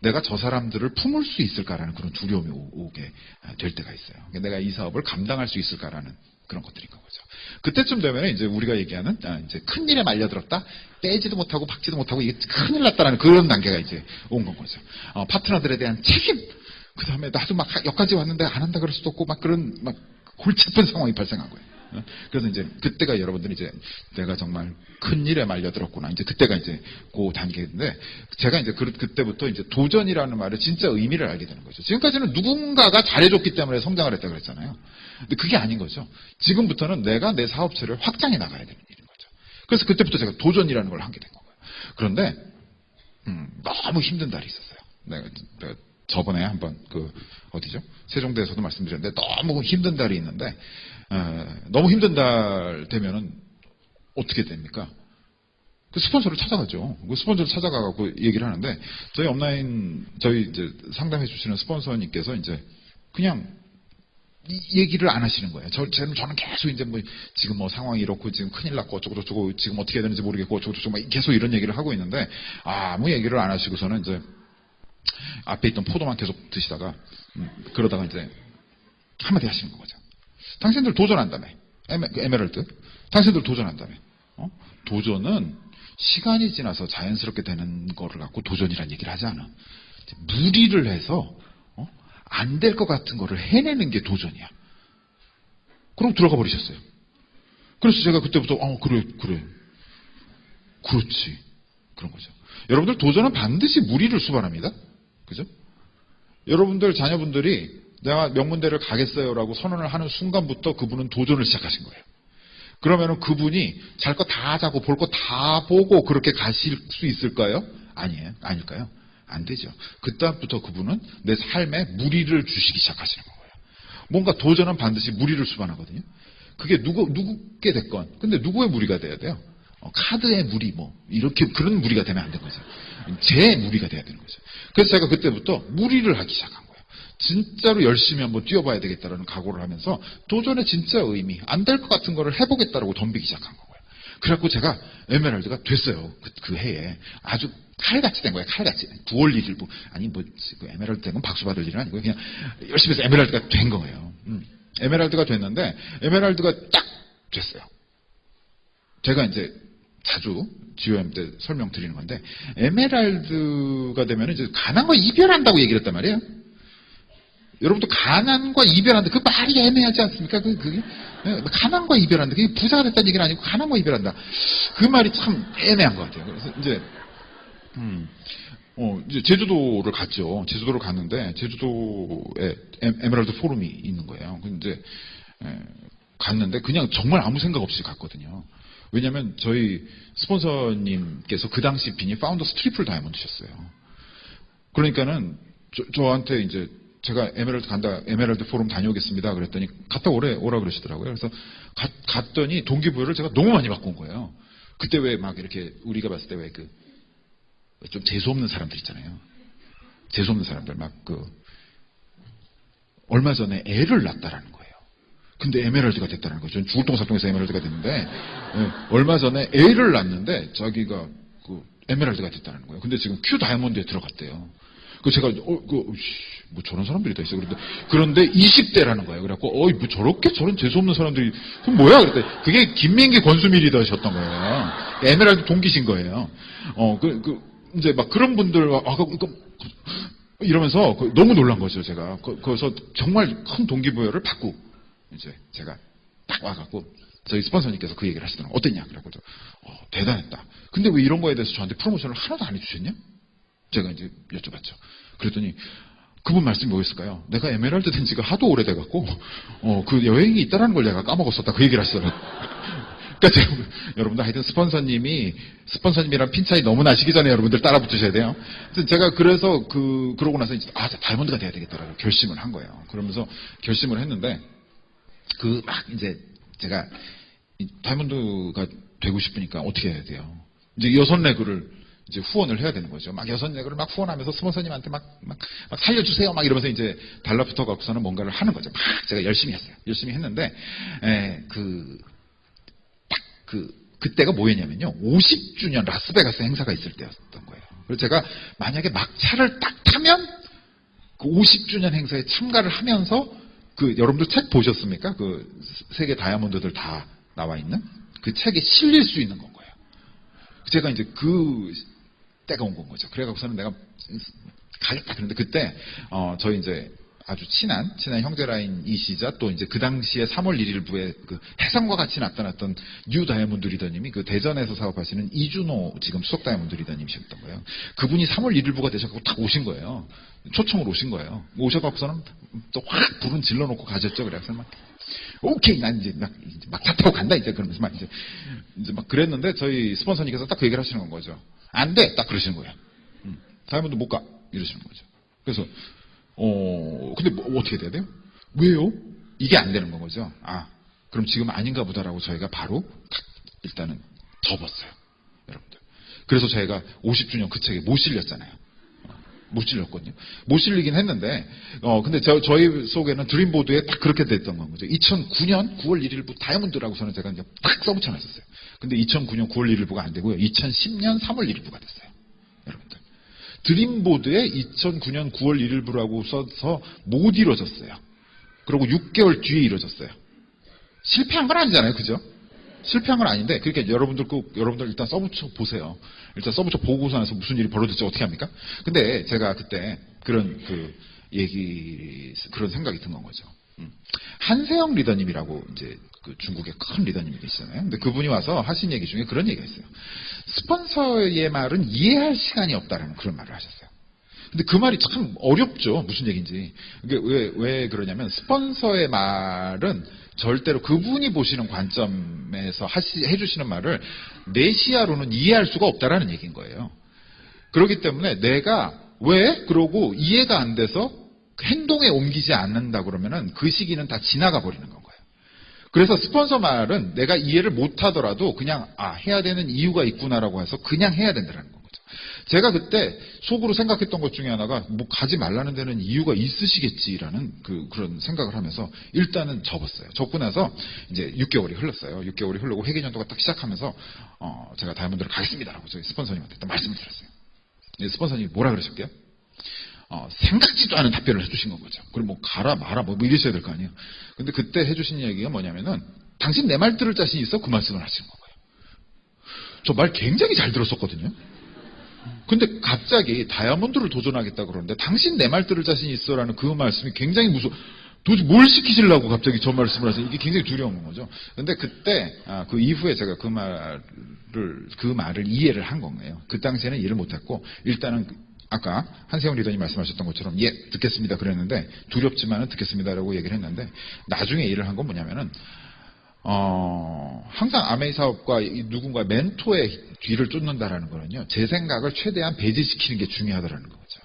내가 저 사람들을 품을 수 있을까라는 그런 두려움이 오게 될 때가 있어요. 내가 이 사업을 감당할 수 있을까라는 그런 것들인 거죠. 그때쯤 되면 이제 우리가 얘기하는 이제 큰 일에 말려들었다, 떼지도 못하고 박지도 못하고 이게 큰일 났다라는 그런 단계가 이제 온 건 거죠. 파트너들에 대한 책임, 그 다음에 나도 막 여기까지 왔는데 안 한다 그럴 수도 없고 막 그런 막 골치 아픈 상황이 발생한 거예요. 그래서 이제 그때가 여러분들이 이제 내가 정말 큰 일에 말려들었구나. 이제 그때가 이제 그 단계인데 제가 이제 그때부터 이제 도전이라는 말의 진짜 의미를 알게 되는 거죠. 지금까지는 누군가가 잘해줬기 때문에 성장을 했다 그랬잖아요. 근데 그게 아닌 거죠. 지금부터는 내가 내 사업체를 확장해 나가야 되는 일인 거죠. 그래서 그때부터 제가 도전이라는 걸 하게 된 거예요. 그런데 너무 힘든 달이 있었어요. 내가 저번에 한번 어디죠? 세종대에서도 말씀드렸는데 너무 힘든 달이 있는데 너무 힘든 달 되면은 어떻게 됩니까? 그 스폰서를 찾아가죠. 그 스폰서를 찾아가고 얘기를 하는데 저희 업라인 저희 이제 상담해 주시는 스폰서님께서 이제 그냥 얘기를 안 하시는 거예요. 저는 계속 이제 뭐 지금 뭐 상황이 이렇고 지금 큰일 났고 어쩌고 지금 어떻게 해야 되는지 모르겠고 어쩌고 계속 이런 얘기를 하고 있는데 아무 얘기를 안 하시고서는 이제 앞에 있던 포도만 계속 드시다가 그러다가 이제 한마디 하시는 거죠. 당신들 도전한다며. 에메랄드. 당신들 도전한다며. 도전은 시간이 지나서 자연스럽게 되는 거를 갖고 도전이란 얘기를 하지 않아. 무리를 해서 안 될 것 같은 거를 해내는 게 도전이야. 그럼 들어가 버리셨어요. 그래서 제가 그때부터 그래. 그렇지. 그런 거죠. 여러분들 도전은 반드시 무리를 수반합니다. 그죠? 여러분들 자녀분들이 내가 명문대를 가겠어요라고 선언을 하는 순간부터 그분은 도전을 시작하신 거예요. 그러면은 그분이 잘 거 다 자고 볼 거 다 보고 그렇게 가실 수 있을까요? 아닐까요? 안 되죠. 그다음부터 그분은 내 삶에 무리를 주시기 시작하시는 거예요. 뭔가 도전은 반드시 무리를 수반하거든요. 그게 누구게 됐건, 근데 누구의 무리가 돼야 돼요? 카드의 무리, 이렇게 그런 무리가 되면 안 되는 거죠. 제 무리가 돼야 되는 거죠. 그래서 제가 그때부터 무리를 하기 시작한 거예요. 진짜로 열심히 한번 뛰어봐야 되겠다라는 각오를 하면서 도전의 진짜 의미, 안 될 것 같은 거를 해보겠다라고 덤비기 시작한 거예요. 그래갖고 제가 에메랄드가 됐어요. 그 해에. 아주 칼같이 된 거예요. 칼같이. 9월 1일, 그 에메랄드 된 건 박수 받을 일은 아니고 그냥 열심히 해서 에메랄드가 된 거예요. 에메랄드가 됐는데, 에메랄드가 딱 됐어요. 제가 이제 자주 GOM 때 설명드리는 건데, 에메랄드가 되면 이제 가난과 이별한다고 얘기를 했단 말이에요. 여러분도 가난과 이별한다. 그 말이 애매하지 않습니까? 그게 가난과 이별한다. 그게 부자가 됐다는 얘기는 아니고 가난과 이별한다. 그 말이 참 애매한 것 같아요. 그래서 이제 제주도를 갔죠. 제주도를 갔는데 제주도에 에메랄드 포럼이 있는 거예요. 근데 갔는데 그냥 정말 아무 생각 없이 갔거든요. 왜냐하면 저희 스폰서님께서 그 당시 빈이 파운더스 트리플 다이아몬드셨어요. 그러니까는 저한테 이제 제가 에메랄드 포럼 다녀오겠습니다. 그랬더니 갔다 오라 그러시더라고요. 그래서 갔더니 동기부여를 제가 너무 많이 받고 온 거예요. 그때 왜 막 이렇게 우리가 봤을 때 왜 좀 재수없는 사람들 있잖아요. 재수없는 사람들 얼마 전에 애를 낳았다라는 거예요. 근데 에메랄드가 됐다는 거죠. 저는 죽을 똥살똥에서 에메랄드가 됐는데 얼마 전에 애를 낳았는데 자기가 에메랄드가 됐다는 거예요. 근데 지금 큐 다이아몬드에 들어갔대요. 제가 뭐 저런 사람들이 다 있어. 그런데 20대라는 거예요. 그래갖고 뭐 저렇게 저런 재수없는 사람들이 그럼 뭐야? 그랬더니 그게 김민기 권수미 리더셨던 거예요. 에메랄드 동기신 거예요. 이제 막 그런 분들 이러면서 너무 놀란 거죠. 제가 거기서 정말 큰 동기부여를 받고 이제 제가 딱 와갖고 저희 스폰서님께서 그 얘기를 하시더라고요. 어땠냐? 그래갖고 대단했다. 근데 왜 이런 거에 대해서 저한테 프로모션을 하나도 안 해주셨냐? 제가 이제 여쭤봤죠. 그랬더니 그분 말씀이 뭐였을까요? 내가 에메랄드 된 지가 하도 오래돼갖고 그 여행이 있다라는 걸 내가 까먹었었다. 그 얘기를 하시더라고요. 그러니까 여러분들 하여튼 스폰서님이랑 핀 차이 너무 나시기 전에 여러분들 따라 붙으셔야 돼요. 제가 그래서 그러고 나서 이제 다이아몬드가 돼야 되겠다라고 결심을 한 거예요. 그러면서 결심을 했는데 막 이제 제가 다이아몬드가 되고 싶으니까 어떻게 해야 돼요? 이제 6레그를 이제 후원을 해야 되는 거죠. 막 6레그를 막 후원하면서 스폰서님한테 막 살려주세요. 막 이러면서 이제 달라붙어 갖고서는 뭔가를 하는 거죠. 막 제가 열심히 했어요. 열심히 했는데, 그때가 뭐였냐면요. 50주년 라스베가스 행사가 있을 때였던 거예요. 그래서 제가 만약에 막차를 딱 타면 그 50주년 행사에 참가를 하면서 여러분들 책 보셨습니까? 세계 다이아몬드들 다 나와 있는 그 책에 실릴 수 있는 건 거예요. 제가 이제 때가 온 건 거죠. 그래갖고서는 내가 가겠다. 그런데 그때, 저희 이제 아주 친한 형제 라인이시자 또 이제 그 당시에 3월 1일부에 해성과 같이 나타났던 뉴 다이아몬드 리더님이 대전에서 사업하시는 이준호 지금 수석 다이아몬드 리더님이셨던 거예요. 그분이 3월 1일부가 되셔서 딱 오신 거예요. 초청으로 오신 거예요. 오셔갖고서는 또 확 불은 질러놓고 가셨죠. 그래서 막 오케이, 난 이제 막 차 타고 간다 이제 그러면서 막 이제 막 그랬는데 저희 스폰서님께서 딱 그 얘기를 하시는 거죠. 안 돼, 딱 그러시는 거예요. 다이아몬드 못 가 이러시는 거죠. 그래서 근데 어떻게 돼야 돼요? 왜요? 이게 안 되는 거죠. 그럼 지금 아닌가 보다라고 저희가 바로 일단은 접었어요. 여러분들. 그래서 저희가 50주년 그 책에 못 실렸잖아요. 못 실렸거든요. 못 실리긴 했는데, 근데 저희 속에는 드림보드에 딱 그렇게 됐던 건 거죠. 2009년 9월 1일부 다이아몬드라고서는 제가 이제 딱 써붙여놨었어요. 근데 2009년 9월 1일부가 안 되고요. 2010년 3월 1일부가 됐어요. 여러분들. 드림보드에 2009년 9월 1일부라고 써서 못 이루어졌어요. 그리고 6개월 뒤에 이루어졌어요. 실패한 건 아니잖아요. 그죠? 실패한 건 아닌데, 그러니까 여러분들 일단 써붙여 보세요. 일단 써붙여 보고서 나서 무슨 일이 벌어질지 어떻게 합니까? 근데 제가 그때 그런 생각이 든 건 거죠. 한세영 리더님이라고 이제 중국의 큰 리더님이 계시잖아요. 근데 그분이 와서 하신 얘기 중에 그런 얘기가 있어요. 스폰서의 말은 이해할 시간이 없다라는 그런 말을 하셨어요. 근데 그 말이 참 어렵죠. 무슨 얘기인지. 왜 그러냐면 스폰서의 말은 절대로 그분이 보시는 관점에서 해주시는 말을 내 시야로는 이해할 수가 없다라는 얘기인 거예요. 그렇기 때문에 내가 왜 그러고 이해가 안 돼서 행동에 옮기지 않는다 그러면은 그 시기는 다 지나가 버리는 건 거예요. 그래서 스폰서 말은 내가 이해를 못 하더라도 그냥 해야 되는 이유가 있구나라고 해서 그냥 해야 된다는 거죠. 제가 그때 속으로 생각했던 것 중에 하나가 가지 말라는 데는 이유가 있으시겠지라는 그런 생각을 하면서 일단은 접었어요. 접고 나서 이제 6개월이 흘렀어요. 6개월이 흐르고 회계년도가 딱 시작하면서 제가 다이아몬드를 가겠습니다라고 저희 스폰서님한테 딱 말씀을 드렸어요. 스폰서님이 뭐라 그러셨게요? 생각지도 않은 답변을 해주신 건 거죠. 그리고 가라 마라 이러셔야 될 거 아니에요. 근데 그때 해주신 얘기가 뭐냐면은 당신 내 말 들을 자신 있어? 그 말씀을 하시는 거예요. 저 말 굉장히 잘 들었었거든요. 근데 갑자기 다이아몬드를 도전하겠다 그러는데 당신 내 말 들을 자신 있어라는 그 말씀이 굉장히 도대체 뭘 시키시려고 갑자기 저 말씀을 하세요. 이게 굉장히 두려운 거죠. 근데 그때 그 이후에 제가 그 말을 이해를 한 거예요. 그 당시에는 이해를 못했고 일단은 아까 한세영 리더님 말씀하셨던 것처럼 듣겠습니다 그랬는데 두렵지만은 듣겠습니다라고 얘기를 했는데 나중에 이해를 한 건 뭐냐면은 항상 아메이 사업과 누군가 멘토의 뒤를 쫓는다라는 거는요, 제 생각을 최대한 배제시키는 게 중요하다라는 거죠.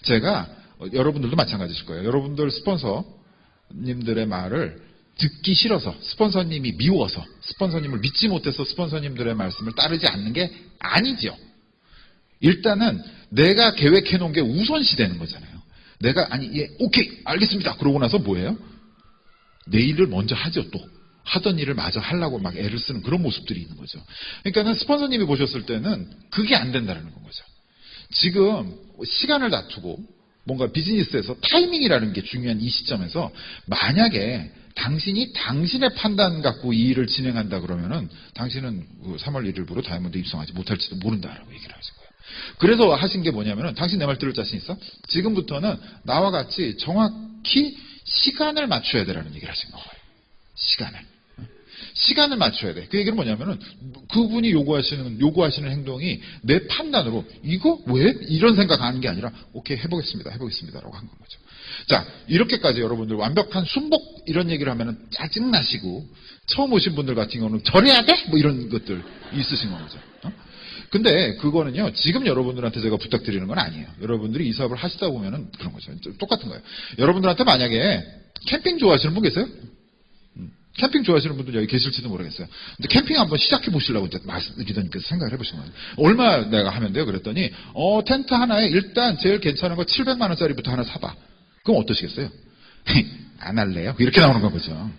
제가, 여러분들도 마찬가지실 거예요. 여러분들 스폰서님들의 말을 듣기 싫어서, 스폰서님이 미워서, 스폰서님을 믿지 못해서 스폰서님들의 말씀을 따르지 않는 게 아니죠. 일단은 내가 계획해 놓은 게 우선시 되는 거잖아요. 내가, 오케이, 알겠습니다. 그러고 나서 뭐예요? 내 일을 먼저 하죠, 또. 하던 일을 마저 하려고 막 애를 쓰는 그런 모습들이 있는 거죠. 그러니까는 스폰서님이 보셨을 때는 그게 안 된다는 거죠. 지금 시간을 다투고 뭔가 비즈니스에서 타이밍이라는 게 중요한 이 시점에서 만약에 당신이 당신의 판단 갖고 이 일을 진행한다 그러면은 당신은 3월 1일부로 다이아몬드 입성하지 못할지도 모른다라고 얘기를 하신 거예요. 그래서 하신 게 뭐냐면은 당신 내 말 들을 자신 있어? 지금부터는 나와 같이 정확히 시간을 맞춰야 되라는 얘기를 하신 거예요. 시간을 맞춰야 돼. 그 얘기는 뭐냐면은 그분이 요구하시는 행동이 내 판단으로 이거 왜? 이런 생각하는 게 아니라 오케이 해보겠습니다라고 한 거죠. 자, 이렇게까지 여러분들 완벽한 순복 이런 얘기를 하면은 짜증나시고 처음 오신 분들 같은 경우는 저래야 돼? 뭐 이런 것들 있으신 거죠. 근데 그거는요, 지금 여러분들한테 제가 부탁드리는 건 아니에요. 여러분들이 이 사업을 하시다 보면은 그런 거죠. 똑같은 거예요. 여러분들한테 만약에 캠핑 좋아하시는 분 계세요? 캠핑 좋아하시는 분들 여기 계실지도 모르겠어요. 근데 캠핑 한번 시작해 보시려고 이제 리더님께서 생각을 해보신 거예요. 얼마 내가 하면 돼요? 그랬더니, 텐트 하나에 일단 제일 괜찮은 거 700만 원짜리부터 하나 사봐. 그럼 어떠시겠어요? 안 할래요? 이렇게 나오는 거죠.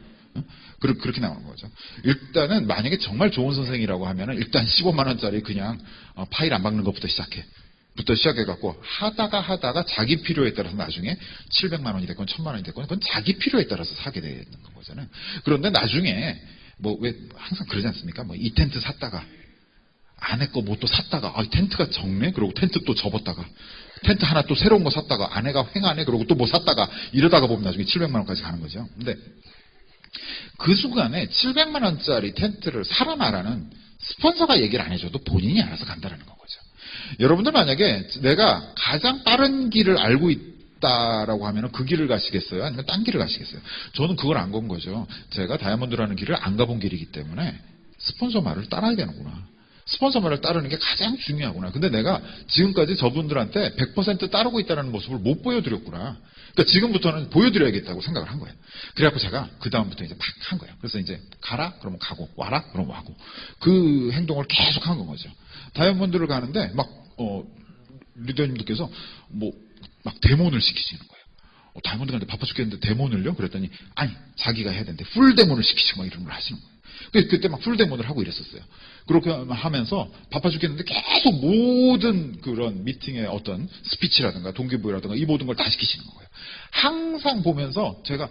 그렇게 나오는 거죠. 일단은 만약에 정말 좋은 선생이라고 하면은 일단 15만 원짜리 그냥 파일 안 박는 것부터 시작해갖고 하다가 자기 필요에 따라서 나중에 700만 원이 됐건 1000만 원이 됐건 그건 자기 필요에 따라서 사게 되는 거잖아요. 그런데 나중에 뭐 왜 항상 그러지 않습니까? 뭐 이 텐트 샀다가 안에 거 뭐 또 샀다가 텐트가 적네? 그러고 텐트 또 접었다가 텐트 하나 또 새로운 거 샀다가 아내가 횡하네? 그러고 또 뭐 샀다가 이러다가 보면 나중에 700만 원까지 가는 거죠. 근데 그 순간에 700만 원짜리 텐트를 사라 말라는 스폰서가 얘기를 안 해줘도 본인이 알아서 간다는 거죠. 여러분들 만약에 내가 가장 빠른 길을 알고 있다라고 하면 그 길을 가시겠어요? 아니면 딴 길을 가시겠어요? 저는 그걸 안 건 거죠. 제가 다이아몬드라는 길을 안 가본 길이기 때문에 스폰서 말을 따라야 되는구나. 스폰서 말을 따르는 게 가장 중요하구나. 근데 내가 지금까지 저분들한테 100% 따르고 있다는 모습을 못 보여드렸구나. 그러니까 지금부터는 보여드려야겠다고 생각을 한 거예요. 그래갖고 제가 그 다음부터 이제 팍 한 거예요. 그래서 이제 가라? 그러면 가고, 와라? 그러면 와고. 그 행동을 계속 한 거죠. 다이아몬드를 가는데 리더님들께서 막 데몬을 시키시는 거예요. 다이아몬드 가는데 바빠 죽겠는데 데몬을요? 그랬더니 아니 자기가 해야 되는데 풀 데몬을 시키시고 막 이런 걸 하시는 거예요. 그때 막 풀 데몬을 하고 이랬었어요. 그렇게 하면서 바빠 죽겠는데 계속 모든 그런 미팅의 어떤 스피치라든가 동기부여라든가 이 모든 걸 다 시키시는 거예요. 항상 보면서 제가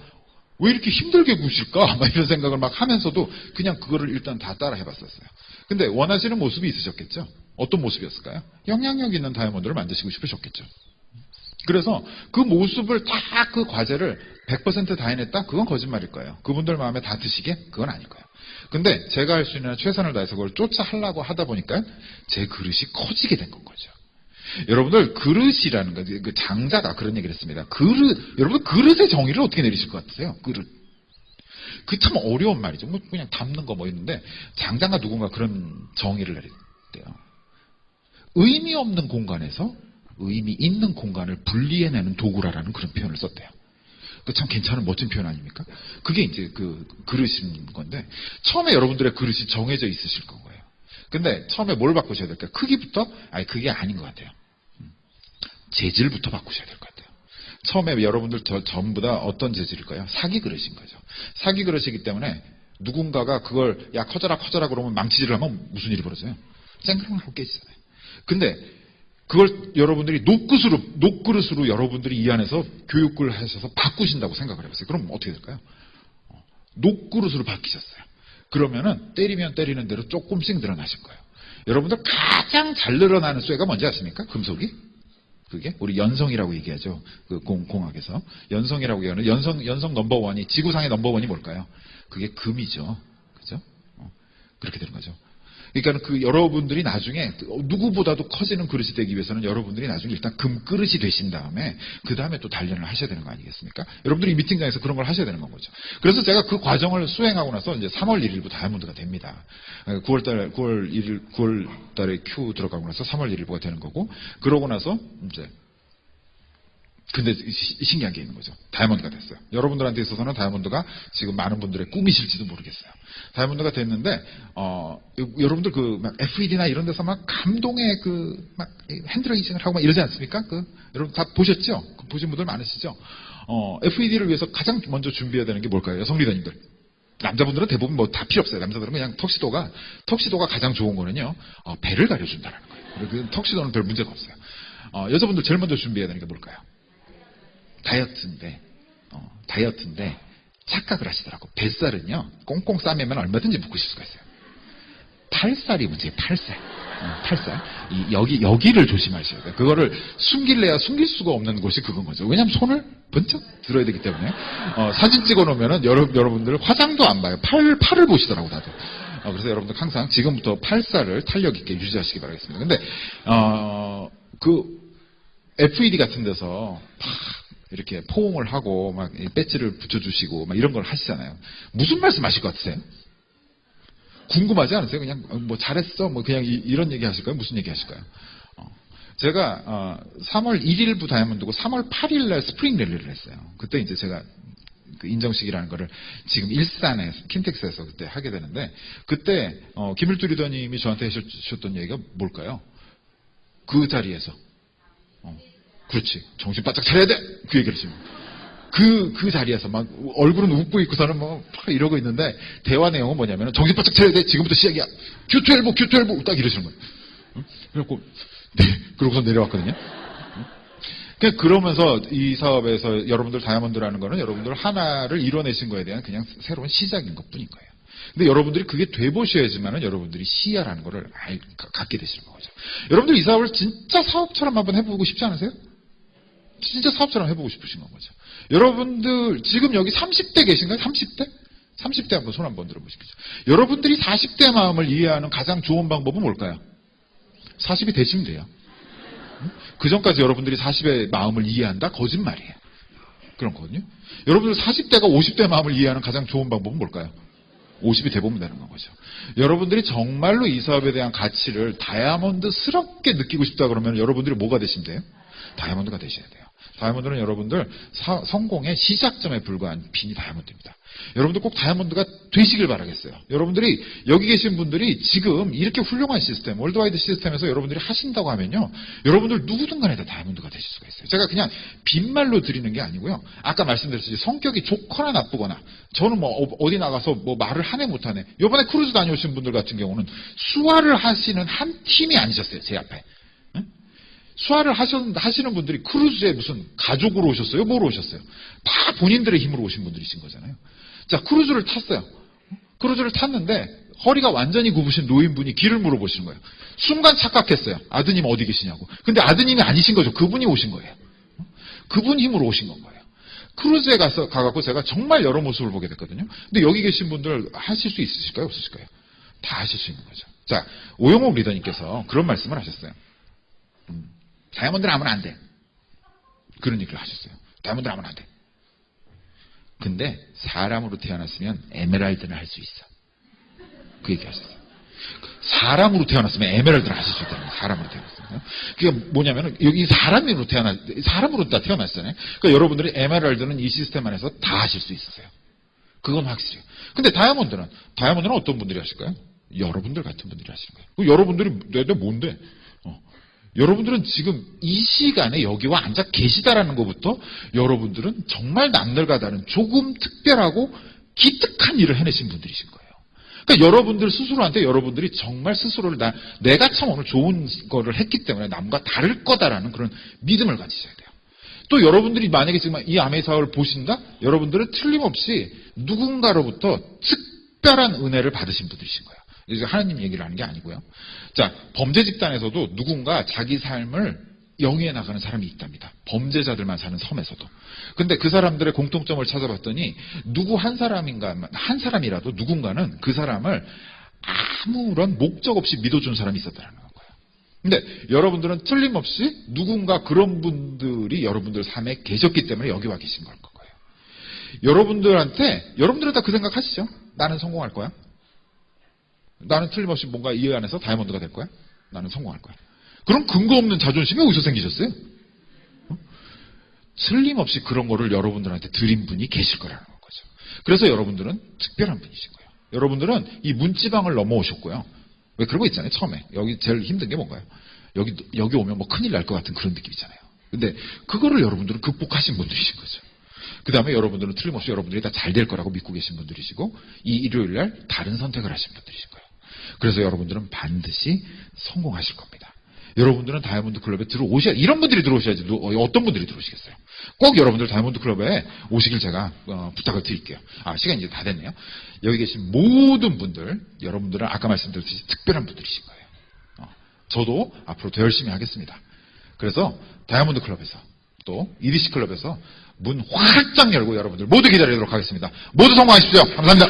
왜 이렇게 힘들게 구실까? 막 이런 생각을 막 하면서도 그냥 그거를 일단 다 따라 해봤었어요. 근데 원하시는 모습이 있으셨겠죠? 어떤 모습이었을까요? 영향력 있는 다이아몬드를 만드시고 싶으셨겠죠. 그래서 그 모습을 다 그 과제를 100% 다 해냈다? 그건 거짓말일 거예요. 그분들 마음에 다 드시게? 그건 아닐 거예요. 근데 제가 할 수 있는 최선을 다해서 그걸 쫓아하려고 하다 보니까 제 그릇이 커지게 된 건 거죠. 여러분들 그릇이라는 거, 그 장자가 그런 얘기를 했습니다. 여러분들 그릇의 정의를 어떻게 내리실 것 같으세요? 그릇. 그 참 어려운 말이죠. 뭐 그냥 담는 거 뭐 있는데 장자가 누군가 그런 정의를 내렸대요. 의미 없는 공간에서 의미 있는 공간을 분리해내는 도구라는 그런 표현을 썼대요. 그 참 괜찮은 멋진 표현 아닙니까? 그게 이제 그 그릇인 건데 처음에 여러분들의 그릇이 정해져 있으실 거예요. 근데 처음에 뭘 바꾸셔야 될까요? 크기부터? 아니 그게 아닌 것 같아요. 재질부터 바꾸셔야 될 것 같아요. 처음에 여러분들 전부 다 어떤 재질일까요? 사기 그릇인 거죠. 사기 그릇이기 때문에 누군가가 그걸 야 커져라 그러면 망치질을 하면 무슨 일이 벌어져요? 쨍그랑하고 깨지잖아요. 근데 그걸 여러분들이 녹그릇으로 여러분들이 이 안에서 교육을 하셔서 바꾸신다고 생각을 해보세요. 그럼 어떻게 될까요? 녹그릇으로 바뀌셨어요. 그러면은 때리면 때리는 대로 조금씩 늘어나실 거예요. 여러분들 가장 잘 늘어나는 쇠가 뭔지 아십니까? 금속이? 그게 우리 연성이라고 얘기하죠. 그 공학에서 연성이라고 얘기하는 연성 넘버원이 지구상의 넘버원이 뭘까요? 그게 금이죠. 그죠? 그렇게 되는 거죠. 그러니까 그 여러분들이 나중에 누구보다도 커지는 그릇이 되기 위해서는 여러분들이 나중에 일단 금그릇이 되신 다음에 그 다음에 또 단련을 하셔야 되는 거 아니겠습니까? 여러분들이 미팅장에서 그런 걸 하셔야 되는 거죠. 그래서 제가 그 과정을 수행하고 나서 이제 3월 1일부터 다이아몬드가 됩니다. 9월 달에 Q 들어가고 나서 3월 1일부가 되는 거고 그러고 나서 이제 근데 신기한 게 있는 거죠. 다이아몬드가 됐어요. 여러분들한테 있어서는 다이아몬드가 지금 많은 분들의 꿈이실지도 모르겠어요. 다이아몬드가 됐는데 여러분들 막 FED나 이런 데서 막 감동의 막 핸드레이징을 하고 막 이러지 않습니까? 여러분 다 보셨죠? 보신 분들 많으시죠? FED를 위해서 가장 먼저 준비해야 되는 게 뭘까요? 여성 리더님들. 남자분들은 대부분 뭐 다 필요 없어요. 남자들은 그냥 턱시도가 가장 좋은 거는요. 배를 가려준다라는 거예요. 그리고 턱시도는 별 문제가 없어요. 여자분들 제일 먼저 준비해야 되는 게 뭘까요? 다이어트인데 착각을 하시더라고. 뱃살은요 꽁꽁 싸매면 얼마든지 묶으실 수가 있어요. 팔살이 문제예요. 팔살. 8살. 여기를 조심하셔야 돼요. 그거를 숨길래야 숨길 수가 없는 곳이 그건 거죠. 왜냐하면 손을 번쩍 들어야 되기 때문에. 사진 찍어 놓으면은 여러분들 화장도 안 봐요. 팔을 보시더라고, 다들. 그래서 여러분들 항상 지금부터 8살을 탄력 있게 유지하시기 바라겠습니다. 근데, FED 같은 데서 막 이렇게 포옹을 하고 막 배지를 붙여주시고 막 이런 걸 하시잖아요. 무슨 말씀 하실 것 같으세요? 궁금하지 않으세요? 그냥 뭐 잘했어 뭐 그냥 이런 얘기 하실까요? 무슨 얘기 하실까요? 제가 3월 1일부 다이아몬드고 3월 8일날 스프링 랠리를 했어요. 그때 이제 제가 그 인정식이라는 거를 지금 일산에 킨텍스에서 그때 하게 되는데 그때 김일두 리더님이 저한테 해주셨던 얘기가 뭘까요? 그 자리에서 그렇지 정신 바짝 차려야 돼! 그 얘기를 하십니다. 그 자리에서 막 얼굴은 웃고 있고서는 뭐 이러고 있는데 대화 내용은 뭐냐면 정신 바짝 차려야 돼 지금부터 시작이야 큐12 딱 이러시는 거예요. 그래갖고 네 그러고서 내려왔거든요. 그러면서 이 사업에서 여러분들 다이아몬드라는 거는 여러분들 하나를 이뤄내신 거에 대한 그냥 새로운 시작인 것 뿐인 거예요. 근데 여러분들이 그게 돼보셔야지만은 여러분들이 시야라는 거를 갖게 되시는 거죠. 여러분들 이 사업을 진짜 사업처럼 한번 해보고 싶지 않으세요? 진짜 사업처럼 해보고 싶으신 거죠. 여러분들 지금 여기 30대 계신가요? 30대? 30대 한번 손 한번 들어보십시오. 여러분들이 40대 마음을 이해하는 가장 좋은 방법은 뭘까요? 40이 되시면 돼요. 그 전까지 여러분들이 40의 마음을 이해한다? 거짓말이에요. 그런 거거든요. 여러분들 40대가 50대 마음을 이해하는 가장 좋은 방법은 뭘까요? 50이 돼보면 되는 거죠. 여러분들이 정말로 이 사업에 대한 가치를 다이아몬드스럽게 느끼고 싶다 그러면 여러분들이 뭐가 되시면 돼요? 다이아몬드가 되셔야 돼요. 다이아몬드는 여러분들 성공의 시작점에 불과한 빈이 다이아몬드입니다. 여러분들 꼭 다이아몬드가 되시길 바라겠어요. 여러분들이 여기 계신 분들이 지금 이렇게 훌륭한 시스템, 월드와이드 시스템에서 여러분들이 하신다고 하면요. 여러분들 누구든 간에 다 다이아몬드가 되실 수가 있어요. 제가 그냥 빈말로 드리는 게 아니고요. 아까 말씀드렸듯이 성격이 좋거나 나쁘거나 저는 뭐 어디 나가서 뭐 말을 하네 못하네. 이번에 크루즈 다녀오신 분들 같은 경우는 수화를 하시는 한 팀이 아니셨어요. 제 앞에. 수화를 하시는 분들이 크루즈에 무슨 가족으로 오셨어요? 뭐로 오셨어요? 다 본인들의 힘으로 오신 분들이신 거잖아요. 자, 크루즈를 탔어요. 크루즈를 탔는데 허리가 완전히 굽으신 노인분이 길을 물어보시는 거예요. 순간 착각했어요. 아드님 어디 계시냐고. 근데 아드님이 아니신 거죠. 그분이 오신 거예요. 그분 힘으로 오신 건 거예요. 크루즈에 가갖고 제가 정말 여러 모습을 보게 됐거든요. 근데 여기 계신 분들 하실 수 있으실까요? 없으실까요? 다 하실 수 있는 거죠. 자, 오영옥 리더님께서 그런 말씀을 하셨어요. 다이아몬드는 하면 안 돼. 그런 얘기를 하셨어요. 다이아몬드는 하면 안 돼. 근데 사람으로 태어났으면 에메랄드는 할 수 있어. 그 얘기 하셨어요. 사람으로 태어났으면 에메랄드를 하실 수 있다는 거예요. 사람으로 태어났어요. 그게 뭐냐면은 여기 사람으로 다 태어났잖아요. 그러니까 여러분들이 에메랄드는 이 시스템 안에서 다 하실 수 있으세요. 그건 확실해요. 근데 다이아몬드는 어떤 분들이 하실까요? 여러분들 같은 분들이 하시는 거예요. 여러분들이 내가 뭔데? 여러분들은 지금 이 시간에 여기와 앉아 계시다라는 것부터 여러분들은 정말 남들과다른 조금 특별하고 기특한 일을 해내신 분들이신 거예요. 그러니까 여러분들 스스로한테 여러분들이 정말 스스로를 내가 참 오늘 좋은 거를 했기 때문에 남과 다를 거다라는 그런 믿음을 가지셔야 돼요. 또 여러분들이 만약에 지금 이 아메이 사업을 보신다? 여러분들은 틀림없이 누군가로부터 특별한 은혜를 받으신 분들이신 거예요. 이제 하나님 얘기를 하는 게 아니고요. 자, 범죄 집단에서도 누군가 자기 삶을 영위해 나가는 사람이 있답니다. 범죄자들만 사는 섬에서도. 근데 그 사람들의 공통점을 찾아봤더니 누구 한 사람이라도 누군가는 그 사람을 아무런 목적 없이 믿어준 사람이 있었다는 거예요. 근데 여러분들은 틀림없이 누군가 그런 분들이 여러분들 삶에 계셨기 때문에 여기 와 계신 걸 거예요. 여러분들은 다 그 생각 하시죠? 나는 성공할 거야. 나는 틀림없이 뭔가 이 안에서 다이아몬드가 될 거야? 나는 성공할 거야. 그럼 근거 없는 자존심이 어디서 생기셨어요? 틀림없이 그런 거를 여러분들한테 드린 분이 계실 거라는 거죠. 그래서 여러분들은 특별한 분이신 거예요. 여러분들은 이 문지방을 넘어오셨고요. 왜 그런 거 있잖아요. 처음에. 여기 제일 힘든 게 뭔가요? 여기 오면 뭐 큰일 날 것 같은 그런 느낌 있잖아요. 근데 그거를 여러분들은 극복하신 분들이신 거죠. 그 다음에 여러분들은 틀림없이 여러분들이 다 잘 될 거라고 믿고 계신 분들이시고 이 일요일 날 다른 선택을 하신 분들이신 거예요. 그래서 여러분들은 반드시 성공하실 겁니다. 여러분들은 다이아몬드 클럽에 이런 분들이 들어오셔야지 어떤 분들이 들어오시겠어요? 꼭 여러분들 다이아몬드 클럽에 오시길 제가 부탁을 드릴게요. 시간이 이제 다 됐네요. 여기 계신 모든 분들, 여러분들은 아까 말씀드렸듯이 특별한 분들이신 거예요. 저도 앞으로 더 열심히 하겠습니다. 그래서 다이아몬드 클럽에서 또 EDC 클럽에서 문 활짝 열고 여러분들 모두 기다리도록 하겠습니다. 모두 성공하십시오. 감사합니다.